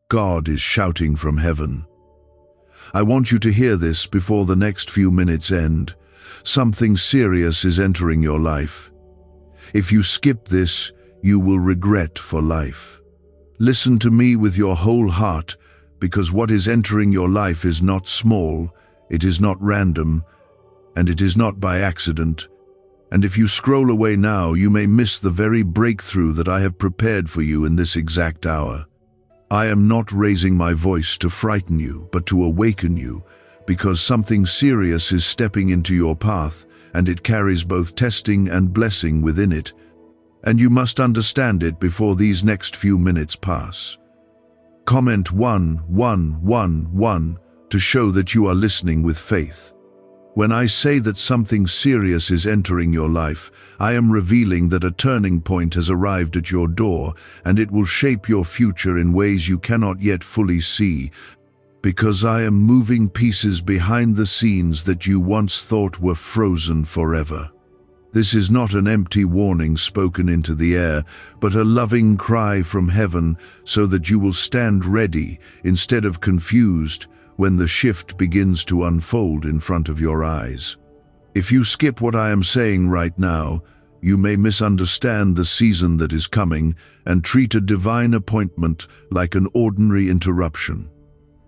God is shouting from heaven. I want you to hear this before the next few minutes end. Something serious is entering your life. If you skip this, you will regret for life. Listen to me with your whole heart, because what is entering your life is not small, it is not random, and it is not by accident. And if you scroll away now, you may miss the very breakthrough that I have prepared for you in this exact hour. I am not raising my voice to frighten you, but to awaken you, because something serious is stepping into your path, and it carries both testing and blessing within it, and you must understand it before these next few minutes pass. Comment 111 to show that you are listening with faith. When I say that something serious is entering your life, I am revealing that a turning point has arrived at your door, and it will shape your future in ways you cannot yet fully see, because I am moving pieces behind the scenes that you once thought were frozen forever. This is not an empty warning spoken into the air, but a loving cry from heaven so that you will stand ready instead of confused when the shift begins to unfold in front of your eyes. If you skip what I am saying right now, you may misunderstand the season that is coming and treat a divine appointment like an ordinary interruption.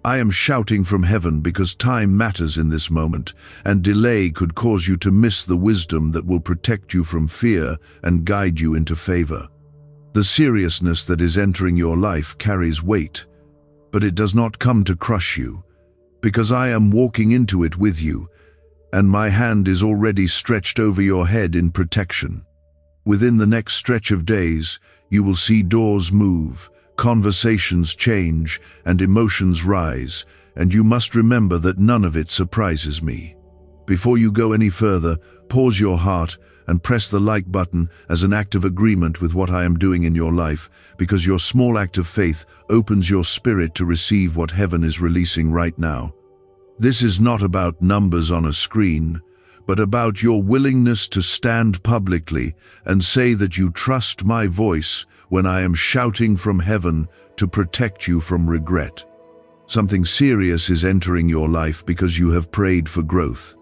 I am shouting from heaven because time matters in this moment, and delay could cause you to miss the wisdom that will protect you from fear and guide you into favor. The seriousness that is entering your life carries weight, but it does not come to crush you, because I am walking into it with you, and my hand is already stretched over your head in protection. Within the next stretch of days, you will see doors move, conversations change, and emotions rise, and you must remember that none of it surprises me. Before you go any further, pause your heart and press the like button as an act of agreement with what I am doing in your life, because your small act of faith opens your spirit to receive what heaven is releasing right now. This is not about numbers on a screen, but about your willingness to stand publicly and say that you trust my voice when I am shouting from heaven to protect you from regret. Something serious is entering your life because you have prayed for growth.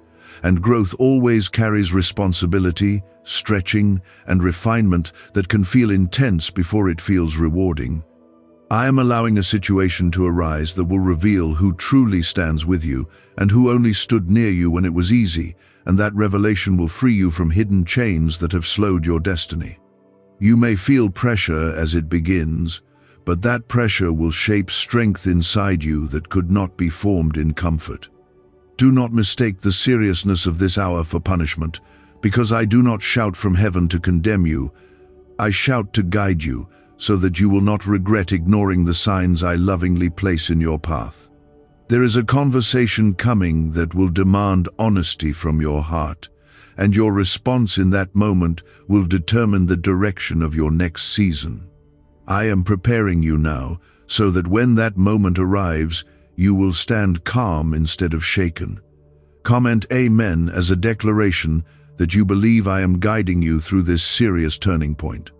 And growth always carries responsibility, stretching, and refinement that can feel intense before it feels rewarding. I am allowing a situation to arise that will reveal who truly stands with you and who only stood near you when it was easy, and that revelation will free you from hidden chains that have slowed your destiny. You may feel pressure as it begins, but that pressure will shape strength inside you that could not be formed in comfort. Do not mistake the seriousness of this hour for punishment, because I do not shout from heaven to condemn you. I shout to guide you, so that you will not regret ignoring the signs I lovingly place in your path. There is a conversation coming that will demand honesty from your heart, and your response in that moment will determine the direction of your next season. I am preparing you now, so that when that moment arrives, you will stand calm instead of shaken. Comment Amen as a declaration that you believe I am guiding you through this serious turning point.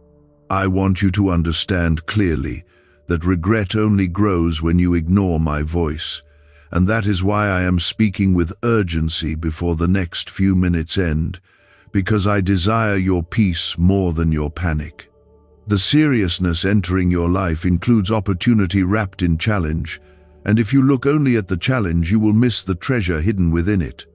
I want you to understand clearly that regret only grows when you ignore my voice, and that is why I am speaking with urgency before the next few minutes end, because I desire your peace more than your panic. The seriousness entering your life includes opportunity wrapped in challenge, and if you look only at the challenge, you will miss the treasure hidden within it.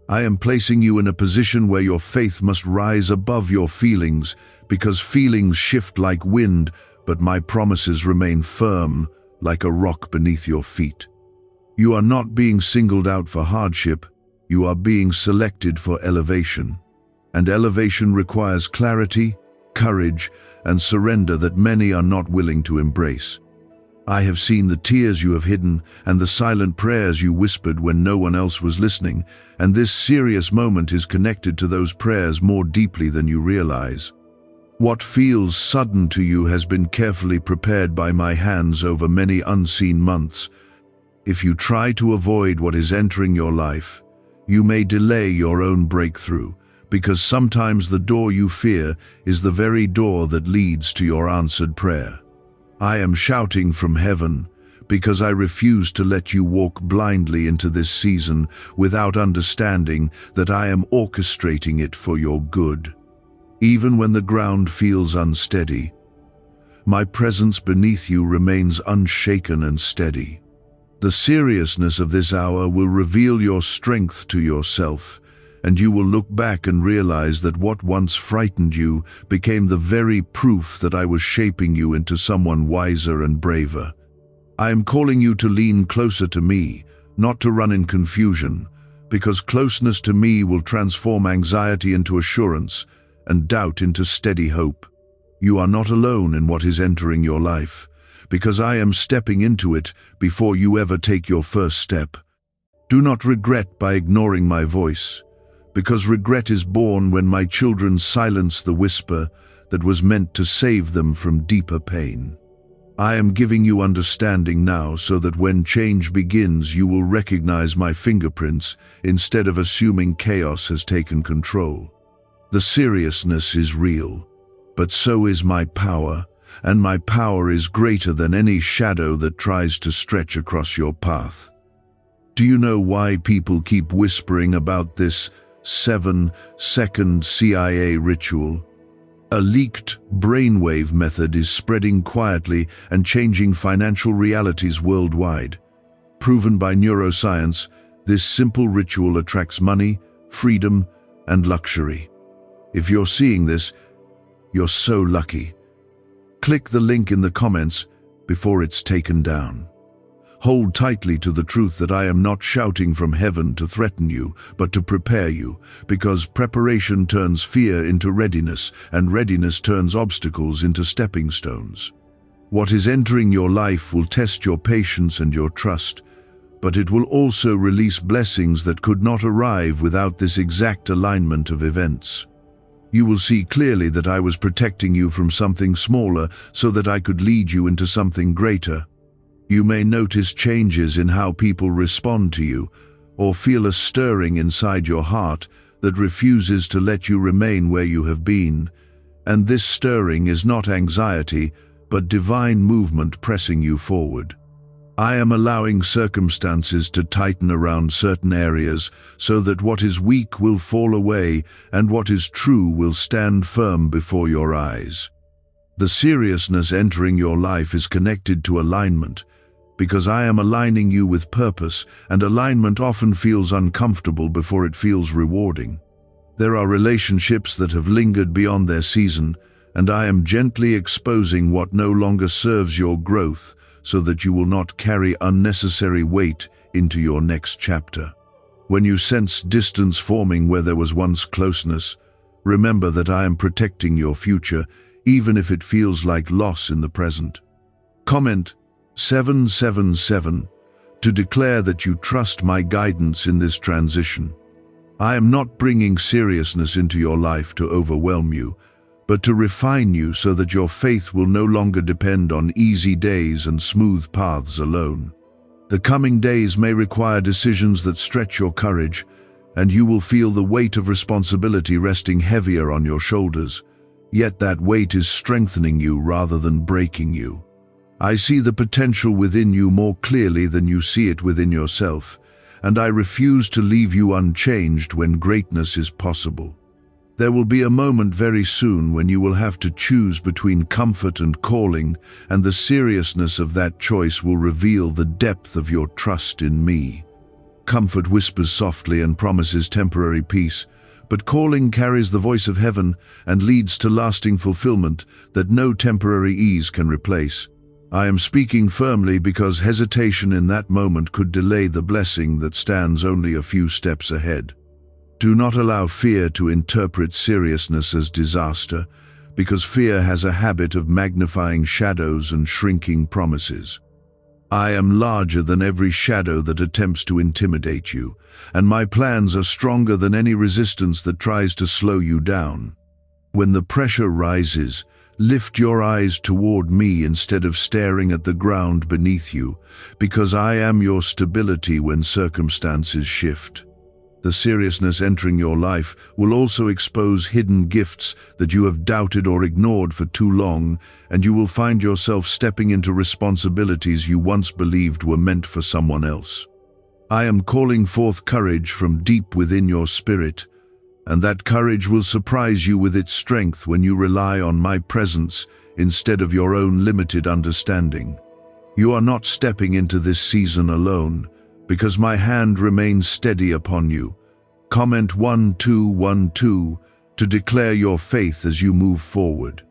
I am placing you in a position where your faith must rise above your feelings, because feelings shift like wind, but my promises remain firm, like a rock beneath your feet. You are not being singled out for hardship, you are being selected for elevation. And elevation requires clarity, courage, and surrender that many are not willing to embrace. I have seen the tears you have hidden and the silent prayers you whispered when no one else was listening, and this serious moment is connected to those prayers more deeply than you realize. What feels sudden to you has been carefully prepared by my hands over many unseen months. If you try to avoid what is entering your life, you may delay your own breakthrough, because sometimes the door you fear is the very door that leads to your answered prayer. I am shouting from heaven because I refuse to let you walk blindly into this season without understanding that I am orchestrating it for your good. Even when the ground feels unsteady, my presence beneath you remains unshaken and steady. The seriousness of this hour will reveal your strength to yourself, and you will look back and realize that what once frightened you became the very proof that I was shaping you into someone wiser and braver. I am calling you to lean closer to me, not to run in confusion, because closeness to me will transform anxiety into assurance and doubt into steady hope. You are not alone in what is entering your life, because I am stepping into it before you ever take your first step. Do not regret by ignoring my voice, because regret is born when my children silence the whisper that was meant to save them from deeper pain. I am giving you understanding now so that when change begins you will recognize my fingerprints instead of assuming chaos has taken control. The seriousness is real, but so is my power, and my power is greater than any shadow that tries to stretch across your path. Do you know why people keep whispering about this 7-second CIA ritual? A leaked brainwave method is spreading quietly and changing financial realities worldwide. Proven by neuroscience, this simple ritual attracts money, freedom, and luxury. If you're seeing this, you're so lucky. Click the link in the comments before it's taken down. Hold tightly to the truth that I am not shouting from heaven to threaten you, but to prepare you, because preparation turns fear into readiness, and readiness turns obstacles into stepping stones. What is entering your life will test your patience and your trust, but it will also release blessings that could not arrive without this exact alignment of events. You will see clearly that I was protecting you from something smaller so that I could lead you into something greater. You may notice changes in how people respond to you, or feel a stirring inside your heart that refuses to let you remain where you have been. And this stirring is not anxiety, but divine movement pressing you forward. I am allowing circumstances to tighten around certain areas so that what is weak will fall away and what is true will stand firm before your eyes. The seriousness entering your life is connected to alignment, because I am aligning you with purpose, and alignment often feels uncomfortable before it feels rewarding. There are relationships that have lingered beyond their season, and I am gently exposing what no longer serves your growth, so that you will not carry unnecessary weight into your next chapter. When you sense distance forming where there was once closeness, remember that I am protecting your future, even if it feels like loss in the present. Comment 777 to declare that you trust my guidance in this transition. I am not bringing seriousness into your life to overwhelm you, but to refine you so that your faith will no longer depend on easy days and smooth paths alone. The coming days may require decisions that stretch your courage, and you will feel the weight of responsibility resting heavier on your shoulders. Yet that weight is strengthening you rather than breaking you. I see the potential within you more clearly than you see it within yourself, and I refuse to leave you unchanged when greatness is possible. There will be a moment very soon when you will have to choose between comfort and calling, and the seriousness of that choice will reveal the depth of your trust in me. Comfort whispers softly and promises temporary peace, but calling carries the voice of heaven and leads to lasting fulfillment that no temporary ease can replace. I am speaking firmly because hesitation in that moment could delay the blessing that stands only a few steps ahead. Do not allow fear to interpret seriousness as disaster, because fear has a habit of magnifying shadows and shrinking promises. I am larger than every shadow that attempts to intimidate you, and my plans are stronger than any resistance that tries to slow you down. When the pressure rises, lift your eyes toward me instead of staring at the ground beneath you, because I am your stability when circumstances shift. The seriousness entering your life will also expose hidden gifts that you have doubted or ignored for too long, and you will find yourself stepping into responsibilities you once believed were meant for someone else. I am calling forth courage from deep within your spirit, and that courage will surprise you with its strength when you rely on my presence instead of your own limited understanding. You are not stepping into this season alone, because my hand remains steady upon you. Comment 1212 to declare your faith as you move forward.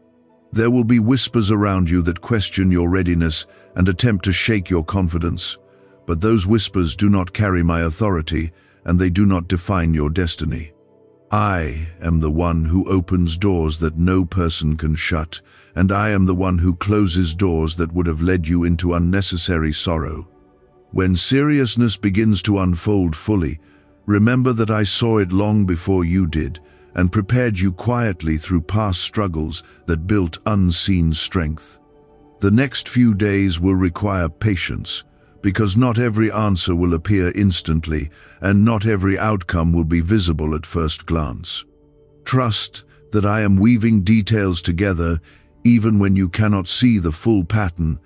There will be whispers around you that question your readiness and attempt to shake your confidence, but those whispers do not carry my authority, and they do not define your destiny. I am the one who opens doors that no person can shut, and I am the one who closes doors that would have led you into unnecessary sorrow. When seriousness begins to unfold fully, remember that I saw it long before you did, and prepared you quietly through past struggles that built unseen strength. The next few days will require patience, because not every answer will appear instantly, and not every outcome will be visible at first glance. Trust that I am weaving details together even when you cannot see the full pattern,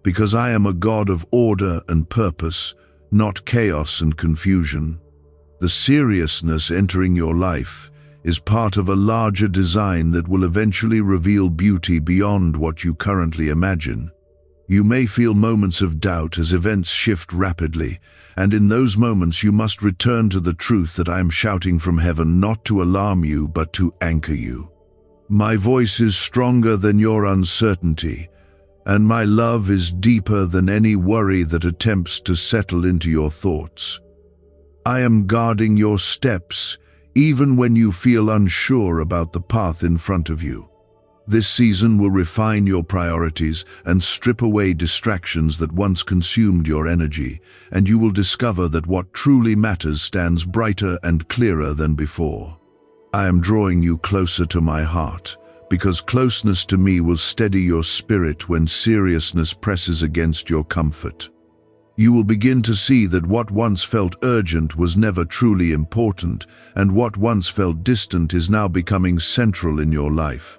because I am a God of order and purpose, not chaos and confusion. The seriousness entering your life is part of a larger design that will eventually reveal beauty beyond what you currently imagine. You may feel moments of doubt as events shift rapidly, and in those moments you must return to the truth that I am shouting from heaven, not to alarm you but to anchor you. My voice is stronger than your uncertainty, and my love is deeper than any worry that attempts to settle into your thoughts. I am guarding your steps, even when you feel unsure about the path in front of you. This season will refine your priorities and strip away distractions that once consumed your energy, and you will discover that what truly matters stands brighter and clearer than before. I am drawing you closer to my heart, because closeness to me will steady your spirit when seriousness presses against your comfort. You will begin to see that what once felt urgent was never truly important, and what once felt distant is now becoming central in your life.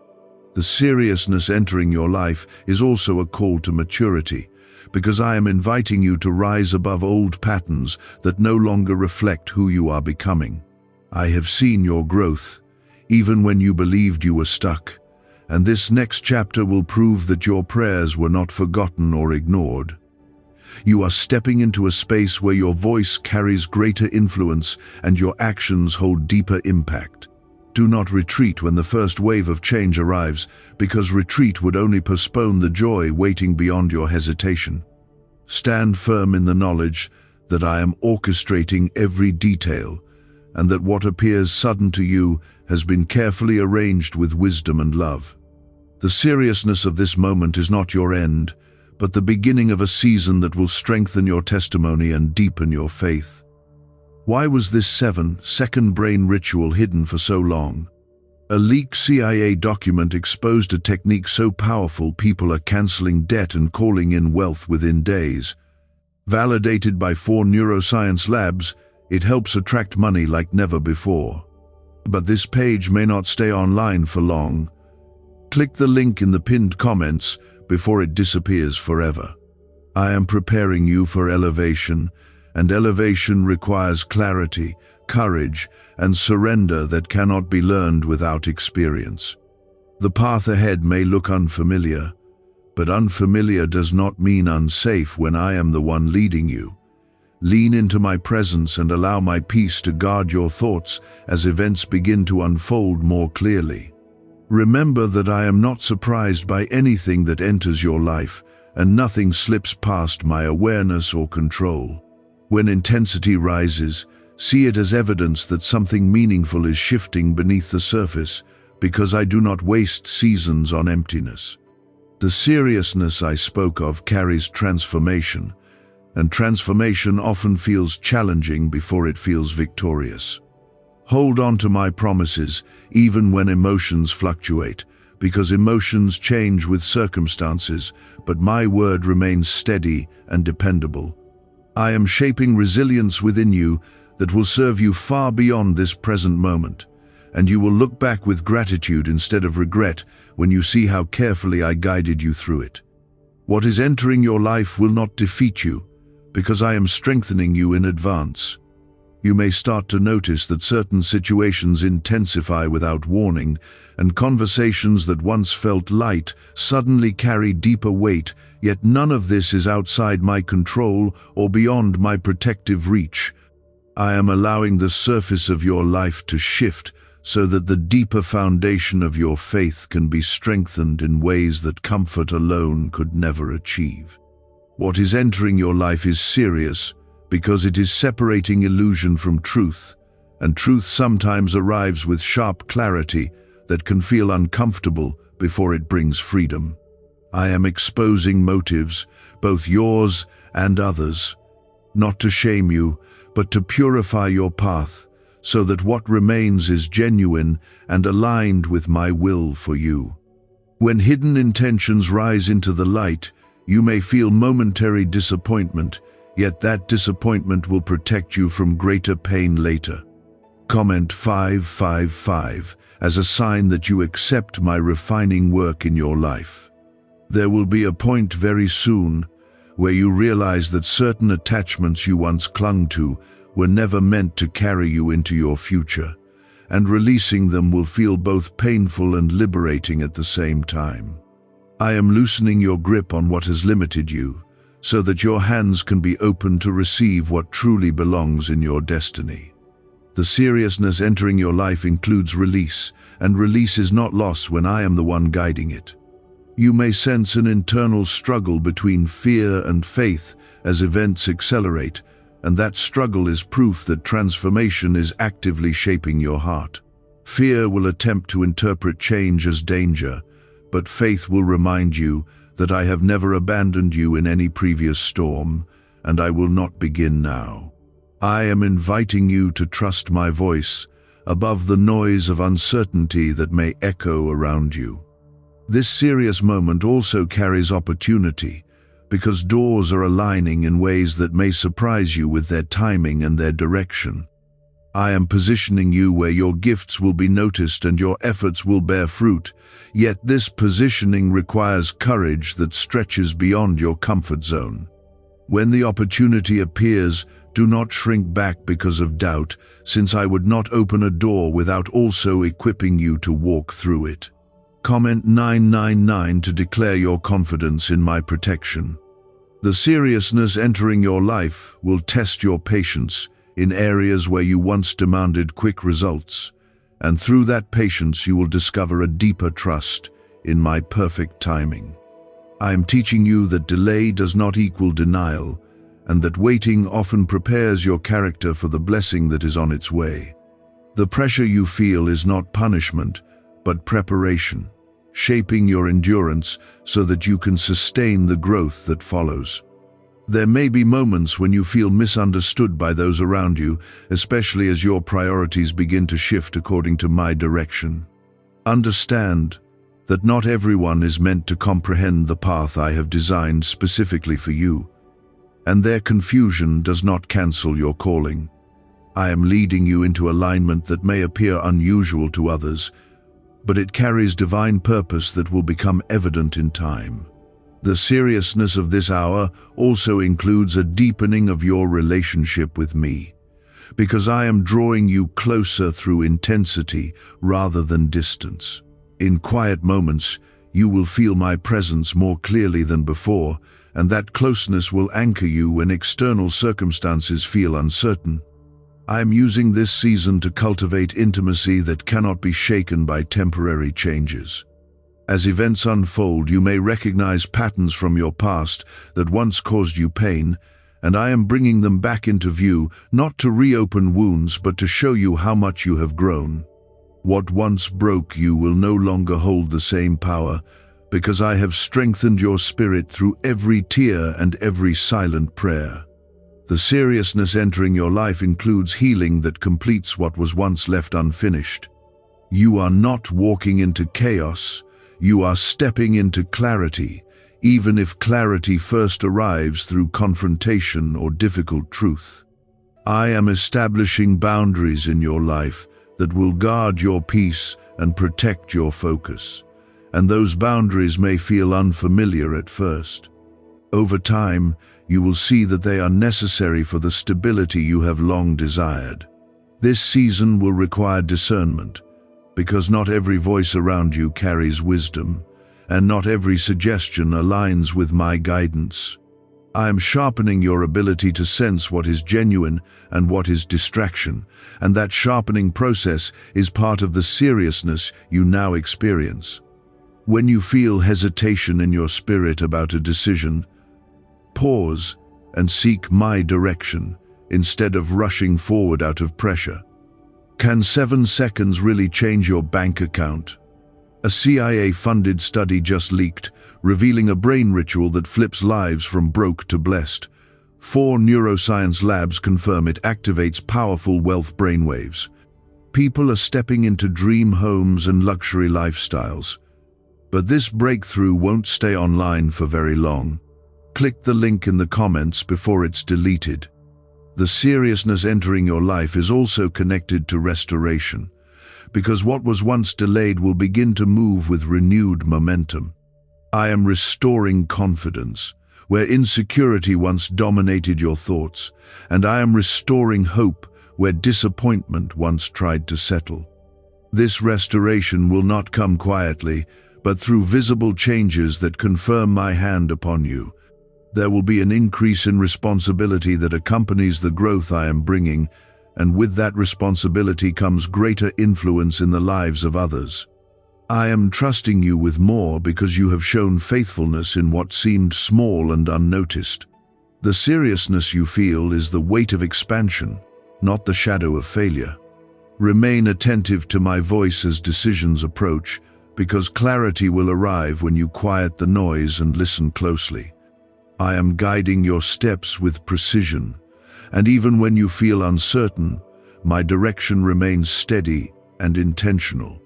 The seriousness entering your life is also a call to maturity, because I am inviting you to rise above old patterns that no longer reflect who you are becoming. I have seen your growth, even when you believed you were stuck, and this next chapter will prove that your prayers were not forgotten or ignored. You are stepping into a space where your voice carries greater influence and your actions hold deeper impact. Do not retreat when the first wave of change arrives, because retreat would only postpone the joy waiting beyond your hesitation. Stand firm in the knowledge that I am orchestrating every detail, and that what appears sudden to you has been carefully arranged with wisdom and love. The seriousness of this moment is not your end, but the beginning of a season that will strengthen your testimony and deepen your faith. Why was this 7-second brain ritual hidden for so long? A leaked CIA document exposed a technique so powerful people are canceling debt and calling in wealth within days. Validated by 4 neuroscience labs, it helps attract money like never before. But this page may not stay online for long. Click the link in the pinned comments before it disappears forever. I am preparing you for elevation, and elevation requires clarity, courage, and surrender that cannot be learned without experience. The path ahead may look unfamiliar, but unfamiliar does not mean unsafe when I am the one leading you. Lean into my presence and allow my peace to guard your thoughts as events begin to unfold more clearly. Remember that I am not surprised by anything that enters your life, and nothing slips past my awareness or control. When intensity rises, see it as evidence that something meaningful is shifting beneath the surface, because I do not waste seasons on emptiness. The seriousness I spoke of carries transformation, and transformation often feels challenging before it feels victorious. Hold on to my promises, even when emotions fluctuate, because emotions change with circumstances, but my word remains steady and dependable. I am shaping resilience within you that will serve you far beyond this present moment, and you will look back with gratitude instead of regret when you see how carefully I guided you through it. What is entering your life will not defeat you, because I am strengthening you in advance. You may start to notice that certain situations intensify without warning, and conversations that once felt light suddenly carry deeper weight, yet none of this is outside my control or beyond my protective reach. I am allowing the surface of your life to shift so that the deeper foundation of your faith can be strengthened in ways that comfort alone could never achieve. What is entering your life is serious, because it is separating illusion from truth, and truth sometimes arrives with sharp clarity that can feel uncomfortable before it brings freedom. I am exposing motives, both yours and others, not to shame you, but to purify your path, so that what remains is genuine and aligned with my will for you. When hidden intentions rise into the light, you may feel momentary disappointment, yet that disappointment will protect you from greater pain later. Comment 555 as a sign that you accept my refining work in your life. There will be a point very soon where you realize that certain attachments you once clung to were never meant to carry you into your future, and releasing them will feel both painful and liberating at the same time. I am loosening your grip on what has limited you, so that your hands can be open to receive what truly belongs in your destiny. The seriousness entering your life includes release, and release is not loss when I am the one guiding it. You may sense an internal struggle between fear and faith as events accelerate, and that struggle is proof that transformation is actively shaping your heart. Fear will attempt to interpret change as danger, but faith will remind you that I have never abandoned you in any previous storm, and I will not begin now. I am inviting you to trust my voice above the noise of uncertainty that may echo around you. This serious moment also carries opportunity, because doors are aligning in ways that may surprise you with their timing and their direction. I am positioning you where your gifts will be noticed and your efforts will bear fruit, yet this positioning requires courage that stretches beyond your comfort zone. When the opportunity appears, do not shrink back because of doubt, since I would not open a door without also equipping you to walk through it. Comment 999 to declare your confidence in my protection. The seriousness entering your life will test your patience in areas where you once demanded quick results, and through that patience you will discover a deeper trust in my perfect timing. I am teaching you that delay does not equal denial, and that waiting often prepares your character for the blessing that is on its way. The pressure you feel is not punishment, but preparation, shaping your endurance so that you can sustain the growth that follows. There may be moments when you feel misunderstood by those around you, especially as your priorities begin to shift according to my direction. Understand that not everyone is meant to comprehend the path I have designed specifically for you, and their confusion does not cancel your calling. I am leading you into alignment that may appear unusual to others, but it carries divine purpose that will become evident in time. The seriousness of this hour also includes a deepening of your relationship with me, because I am drawing you closer through intensity rather than distance. In quiet moments, you will feel my presence more clearly than before, and that closeness will anchor you when external circumstances feel uncertain. I am using this season to cultivate intimacy that cannot be shaken by temporary changes. As events unfold, you may recognize patterns from your past that once caused you pain, and I am bringing them back into view, not to reopen wounds, but to show you how much you have grown. What once broke you will no longer hold the same power, because I have strengthened your spirit through every tear and every silent prayer. The seriousness entering your life includes healing that completes what was once left unfinished. You are not walking into chaos. You are stepping into clarity, even if clarity first arrives through confrontation or difficult truth. I am establishing boundaries in your life that will guard your peace and protect your focus. And those boundaries may feel unfamiliar at first. Over time, you will see that they are necessary for the stability you have long desired. This season will require discernment, because not every voice around you carries wisdom, and not every suggestion aligns with my guidance. I am sharpening your ability to sense what is genuine and what is distraction, and that sharpening process is part of the seriousness you now experience. When you feel hesitation in your spirit about a decision, pause and seek my direction instead of rushing forward out of pressure. Can 7 seconds really change your bank account? A CIA-funded study just leaked, revealing a brain ritual that flips lives from broke to blessed. 4 neuroscience labs confirm it activates powerful wealth brainwaves. People are stepping into dream homes and luxury lifestyles. But this breakthrough won't stay online for very long. Click the link in the comments before it's deleted. The seriousness entering your life is also connected to restoration, because what was once delayed will begin to move with renewed momentum. I am restoring confidence, where insecurity once dominated your thoughts, and I am restoring hope, where disappointment once tried to settle. This restoration will not come quietly, but through visible changes that confirm my hand upon you. There will be an increase in responsibility that accompanies the growth I am bringing, and with that responsibility comes greater influence in the lives of others. I am trusting you with more because you have shown faithfulness in what seemed small and unnoticed. The seriousness you feel is the weight of expansion, not the shadow of failure. Remain attentive to my voice as decisions approach, because clarity will arrive when you quiet the noise and listen closely. I am guiding your steps with precision, and even when you feel uncertain, my direction remains steady and intentional.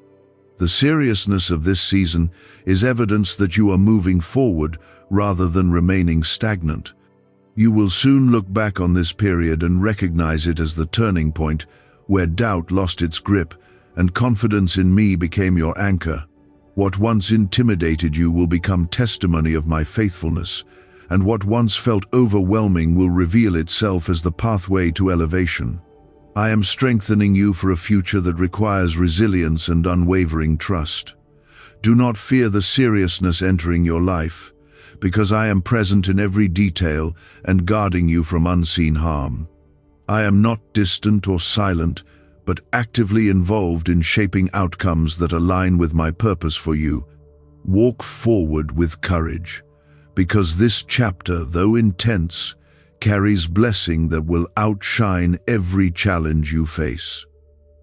The seriousness of this season is evidence that you are moving forward rather than remaining stagnant. You will soon look back on this period and recognize it as the turning point where doubt lost its grip and confidence in me became your anchor. What once intimidated you will become testimony of my faithfulness, and what once felt overwhelming will reveal itself as the pathway to elevation. I am strengthening you for a future that requires resilience and unwavering trust. Do not fear the seriousness entering your life, because I am present in every detail and guarding you from unseen harm. I am not distant or silent, but actively involved in shaping outcomes that align with my purpose for you. Walk forward with courage, because this chapter, though intense, carries blessing that will outshine every challenge you face.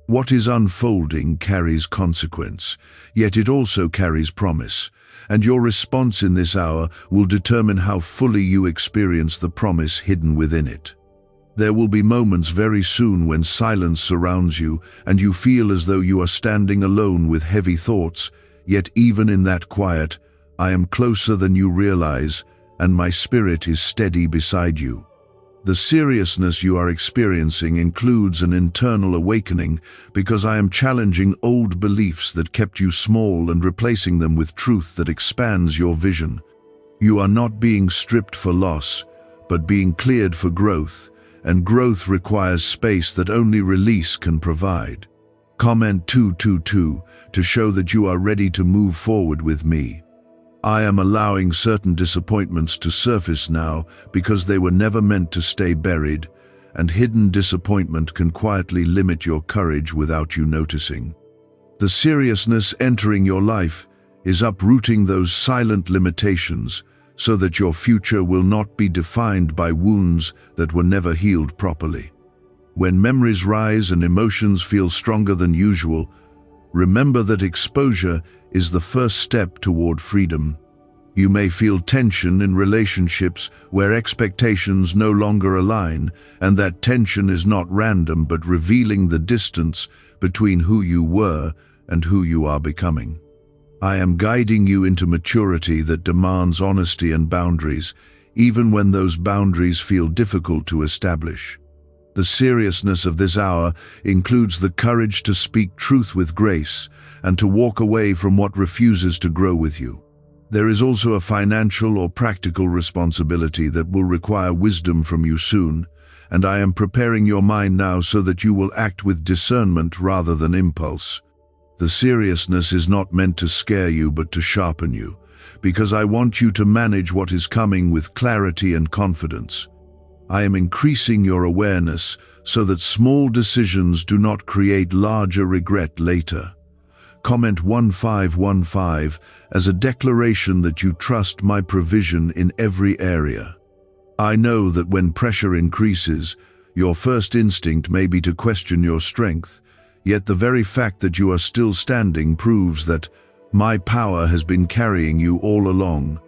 What is unfolding carries consequence, yet it also carries promise, and your response in this hour will determine how fully you experience the promise hidden within it. There will be moments very soon when silence surrounds you and you feel as though you are standing alone with heavy thoughts, yet even in that quiet, I am closer than you realize, and my spirit is steady beside you. The seriousness you are experiencing includes an internal awakening because I am challenging old beliefs that kept you small and replacing them with truth that expands your vision. You are not being stripped for loss, but being cleared for growth, and growth requires space that only release can provide. Comment 222 to show that you are ready to move forward with me. I am allowing certain disappointments to surface now because they were never meant to stay buried, and hidden disappointment can quietly limit your courage without you noticing. The seriousness entering your life is uprooting those silent limitations so that your future will not be defined by wounds that were never healed properly. When memories rise and emotions feel stronger than usual, remember that exposure is the first step toward freedom. You may feel tension in relationships where expectations no longer align, and that tension is not random but revealing the distance between who you were and who you are becoming. I am guiding you into maturity that demands honesty and boundaries, even when those boundaries feel difficult to establish. The The seriousness of this hour includes the courage to speak truth with grace and to walk away from what refuses to grow with you. There is also a financial or practical responsibility that will require wisdom from you soon, and I am preparing your mind now so that you will act with discernment rather than impulse. The seriousness is not meant to scare you but to sharpen you, because I want you to manage what is coming with clarity and confidence. I am increasing your awareness so that small decisions do not create larger regret later. Comment 1515 as a declaration that you trust my provision in every area. I know that when pressure increases, your first instinct may be to question your strength, yet the very fact that you are still standing proves that my power has been carrying you all along.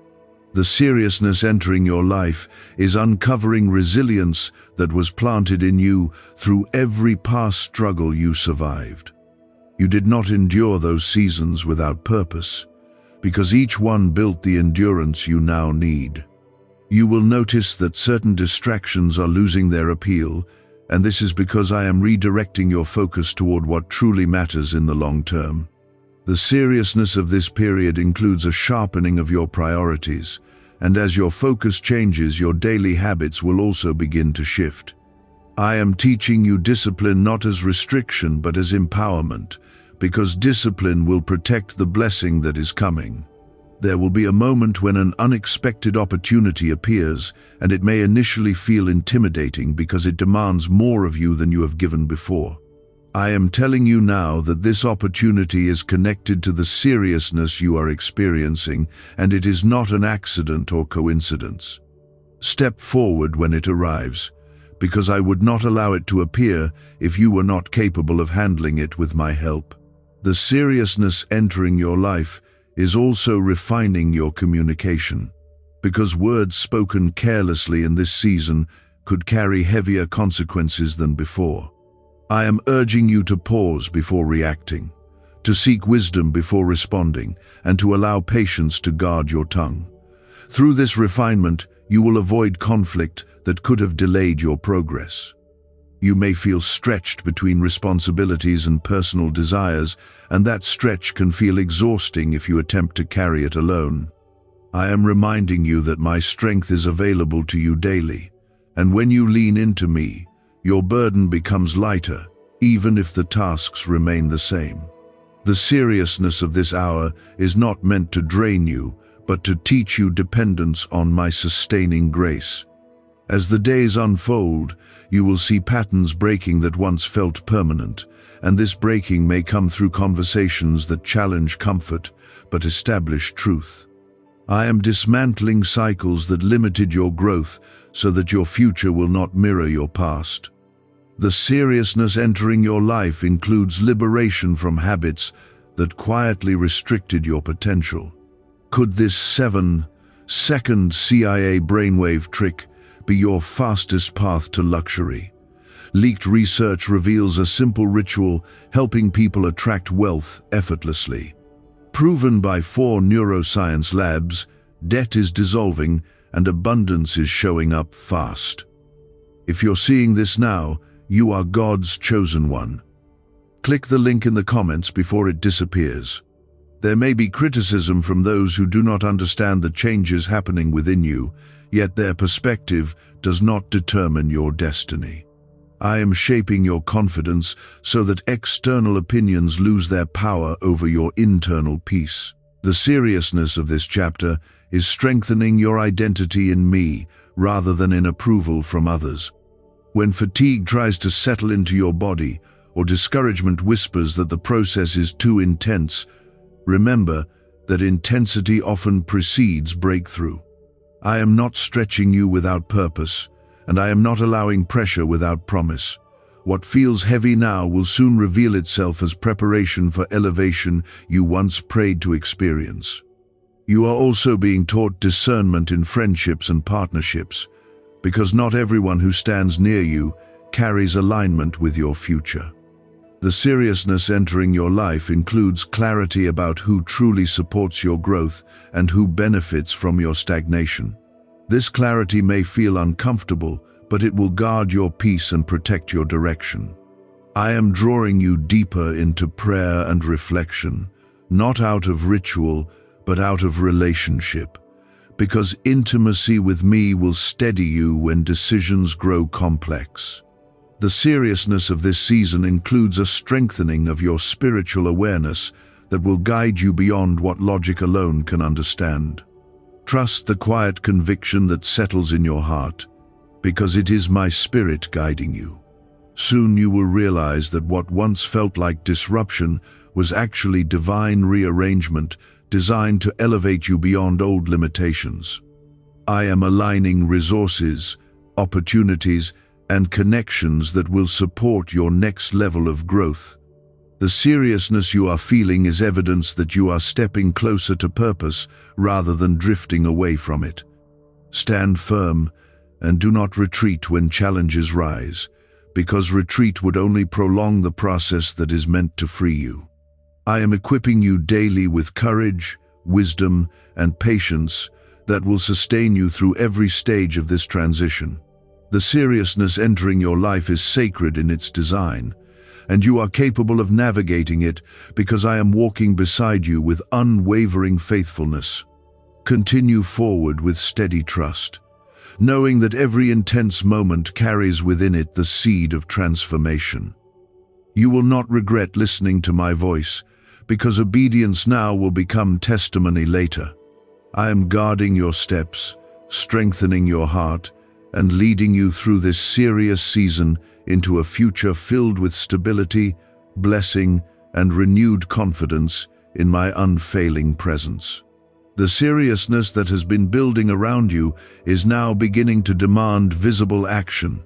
The seriousness entering your life is uncovering resilience that was planted in you through every past struggle you survived. You did not endure those seasons without purpose, because each one built the endurance you now need. You will notice that certain distractions are losing their appeal, and this is because I am redirecting your focus toward what truly matters in the long term. The seriousness of this period includes a sharpening of your priorities, and as your focus changes, your daily habits will also begin to shift. I am teaching you discipline not as restriction but as empowerment, because discipline will protect the blessing that is coming. There will be a moment when an unexpected opportunity appears, and it may initially feel intimidating because it demands more of you than you have given before. I am telling you now that this opportunity is connected to the seriousness you are experiencing, and it is not an accident or coincidence. Step forward when it arrives, because I would not allow it to appear if you were not capable of handling it with my help. The seriousness entering your life is also refining your communication, because words spoken carelessly in this season could carry heavier consequences than before. I am urging you to pause before reacting, to seek wisdom before responding, and to allow patience to guard your tongue. Through this refinement, you will avoid conflict that could have delayed your progress. You may feel stretched between responsibilities and personal desires, and that stretch can feel exhausting if you attempt to carry it alone. I am reminding you that my strength is available to you daily, and when you lean into me, your burden becomes lighter, even if the tasks remain the same. The seriousness of this hour is not meant to drain you, but to teach you dependence on my sustaining grace. As the days unfold, you will see patterns breaking that once felt permanent, and this breaking may come through conversations that challenge comfort but establish truth. I am dismantling cycles that limited your growth so that your future will not mirror your past. The seriousness entering your life includes liberation from habits that quietly restricted your potential. Could this 7-second CIA brainwave trick be your fastest path to luxury? Leaked research reveals a simple ritual helping people attract wealth effortlessly. Proven by 4 neuroscience labs, debt is dissolving and abundance is showing up fast. If you're seeing this now, you are God's chosen one. Click the link in the comments before it disappears. There may be criticism from those who do not understand the changes happening within you, yet their perspective does not determine your destiny. I am shaping your confidence so that external opinions lose their power over your internal peace. The seriousness of this chapter is strengthening your identity in me rather than in approval from others. When fatigue tries to settle into your body, or discouragement whispers that the process is too intense, remember that intensity often precedes breakthrough. I am not stretching you without purpose, and I am not allowing pressure without promise. What feels heavy now will soon reveal itself as preparation for elevation you once prayed to experience. You are also being taught discernment in friendships and partnerships, because not everyone who stands near you carries alignment with your future. The seriousness entering your life includes clarity about who truly supports your growth and who benefits from your stagnation. This clarity may feel uncomfortable, but it will guard your peace and protect your direction. I am drawing you deeper into prayer and reflection, not out of ritual, but out of relationship, because intimacy with me will steady you when decisions grow complex. The seriousness of this season includes a strengthening of your spiritual awareness that will guide you beyond what logic alone can understand. Trust the quiet conviction that settles in your heart, because it is my spirit guiding you. Soon you will realize that what once felt like disruption was actually divine rearrangement designed to elevate you beyond old limitations. I am aligning resources, opportunities, and connections that will support your next level of growth. The seriousness you are feeling is evidence that you are stepping closer to purpose rather than drifting away from it. Stand firm and do not retreat when challenges rise, because retreat would only prolong the process that is meant to free you. I am equipping you daily with courage, wisdom, and patience that will sustain you through every stage of this transition. The seriousness entering your life is sacred in its design, and you are capable of navigating it because I am walking beside you with unwavering faithfulness. Continue forward with steady trust, knowing that every intense moment carries within it the seed of transformation. You will not regret listening to my voice, because obedience now will become testimony later. I am guarding your steps, strengthening your heart, and leading you through this serious season into a future filled with stability, blessing, and renewed confidence in my unfailing presence. The seriousness that has been building around you is now beginning to demand visible action,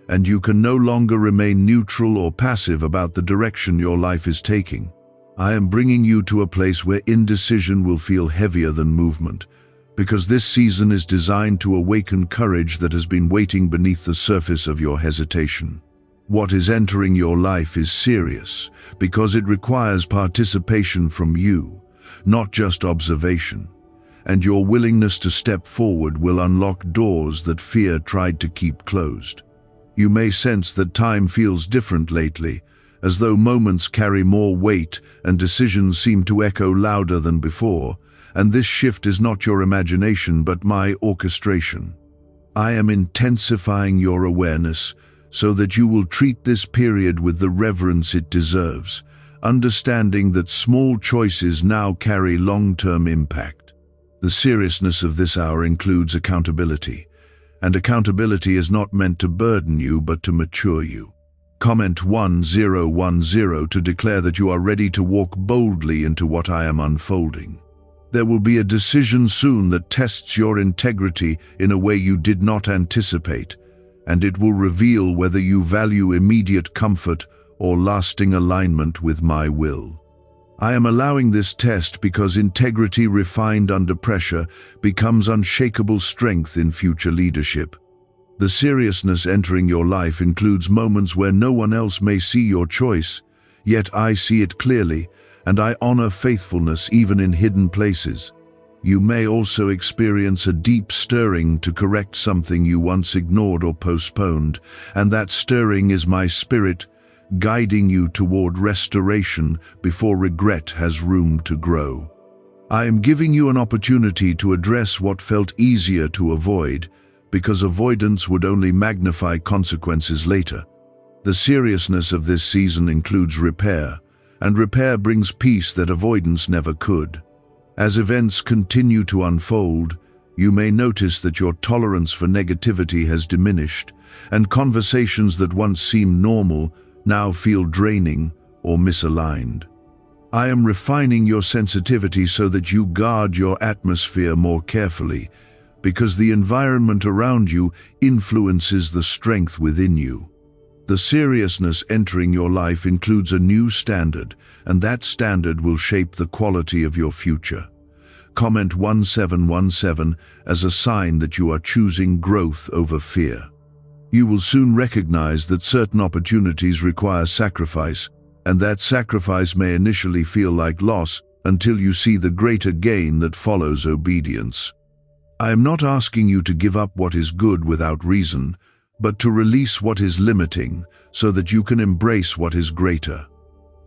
and you can no longer remain neutral or passive about the direction your life is taking. I am bringing you to a place where indecision will feel heavier than movement, because this season is designed to awaken courage that has been waiting beneath the surface of your hesitation. What is entering your life is serious, because it requires participation from you, not just observation, and your willingness to step forward will unlock doors that fear tried to keep closed. You may sense that time feels different lately, as though moments carry more weight and decisions seem to echo louder than before, and this shift is not your imagination but my orchestration. I am intensifying your awareness so that you will treat this period with the reverence it deserves, understanding that small choices now carry long-term impact. The seriousness of this hour includes accountability, and accountability is not meant to burden you but to mature you. Comment 1010 to declare that you are ready to walk boldly into what I am unfolding. There will be a decision soon that tests your integrity in a way you did not anticipate, and it will reveal whether you value immediate comfort or lasting alignment with my will. I am allowing this test because integrity refined under pressure becomes unshakable strength in future leadership. The seriousness entering your life includes moments where no one else may see your choice, yet I see it clearly, and I honor faithfulness even in hidden places. You may also experience a deep stirring to correct something you once ignored or postponed, and that stirring is my spirit, guiding you toward restoration before regret has room to grow. I am giving you an opportunity to address what felt easier to avoid, because avoidance would only magnify consequences later. The seriousness of this season includes repair, and repair brings peace that avoidance never could. As events continue to unfold, you may notice that your tolerance for negativity has diminished, and conversations that once seemed normal now feel draining or misaligned. I am refining your sensitivity so that you guard your atmosphere more carefully, because the environment around you influences the strength within you. The seriousness entering your life includes a new standard, and that standard will shape the quality of your future. Comment 1717 as a sign that you are choosing growth over fear. You will soon recognize that certain opportunities require sacrifice, and that sacrifice may initially feel like loss until you see the greater gain that follows obedience. I am not asking you to give up what is good without reason, but to release what is limiting so that you can embrace what is greater.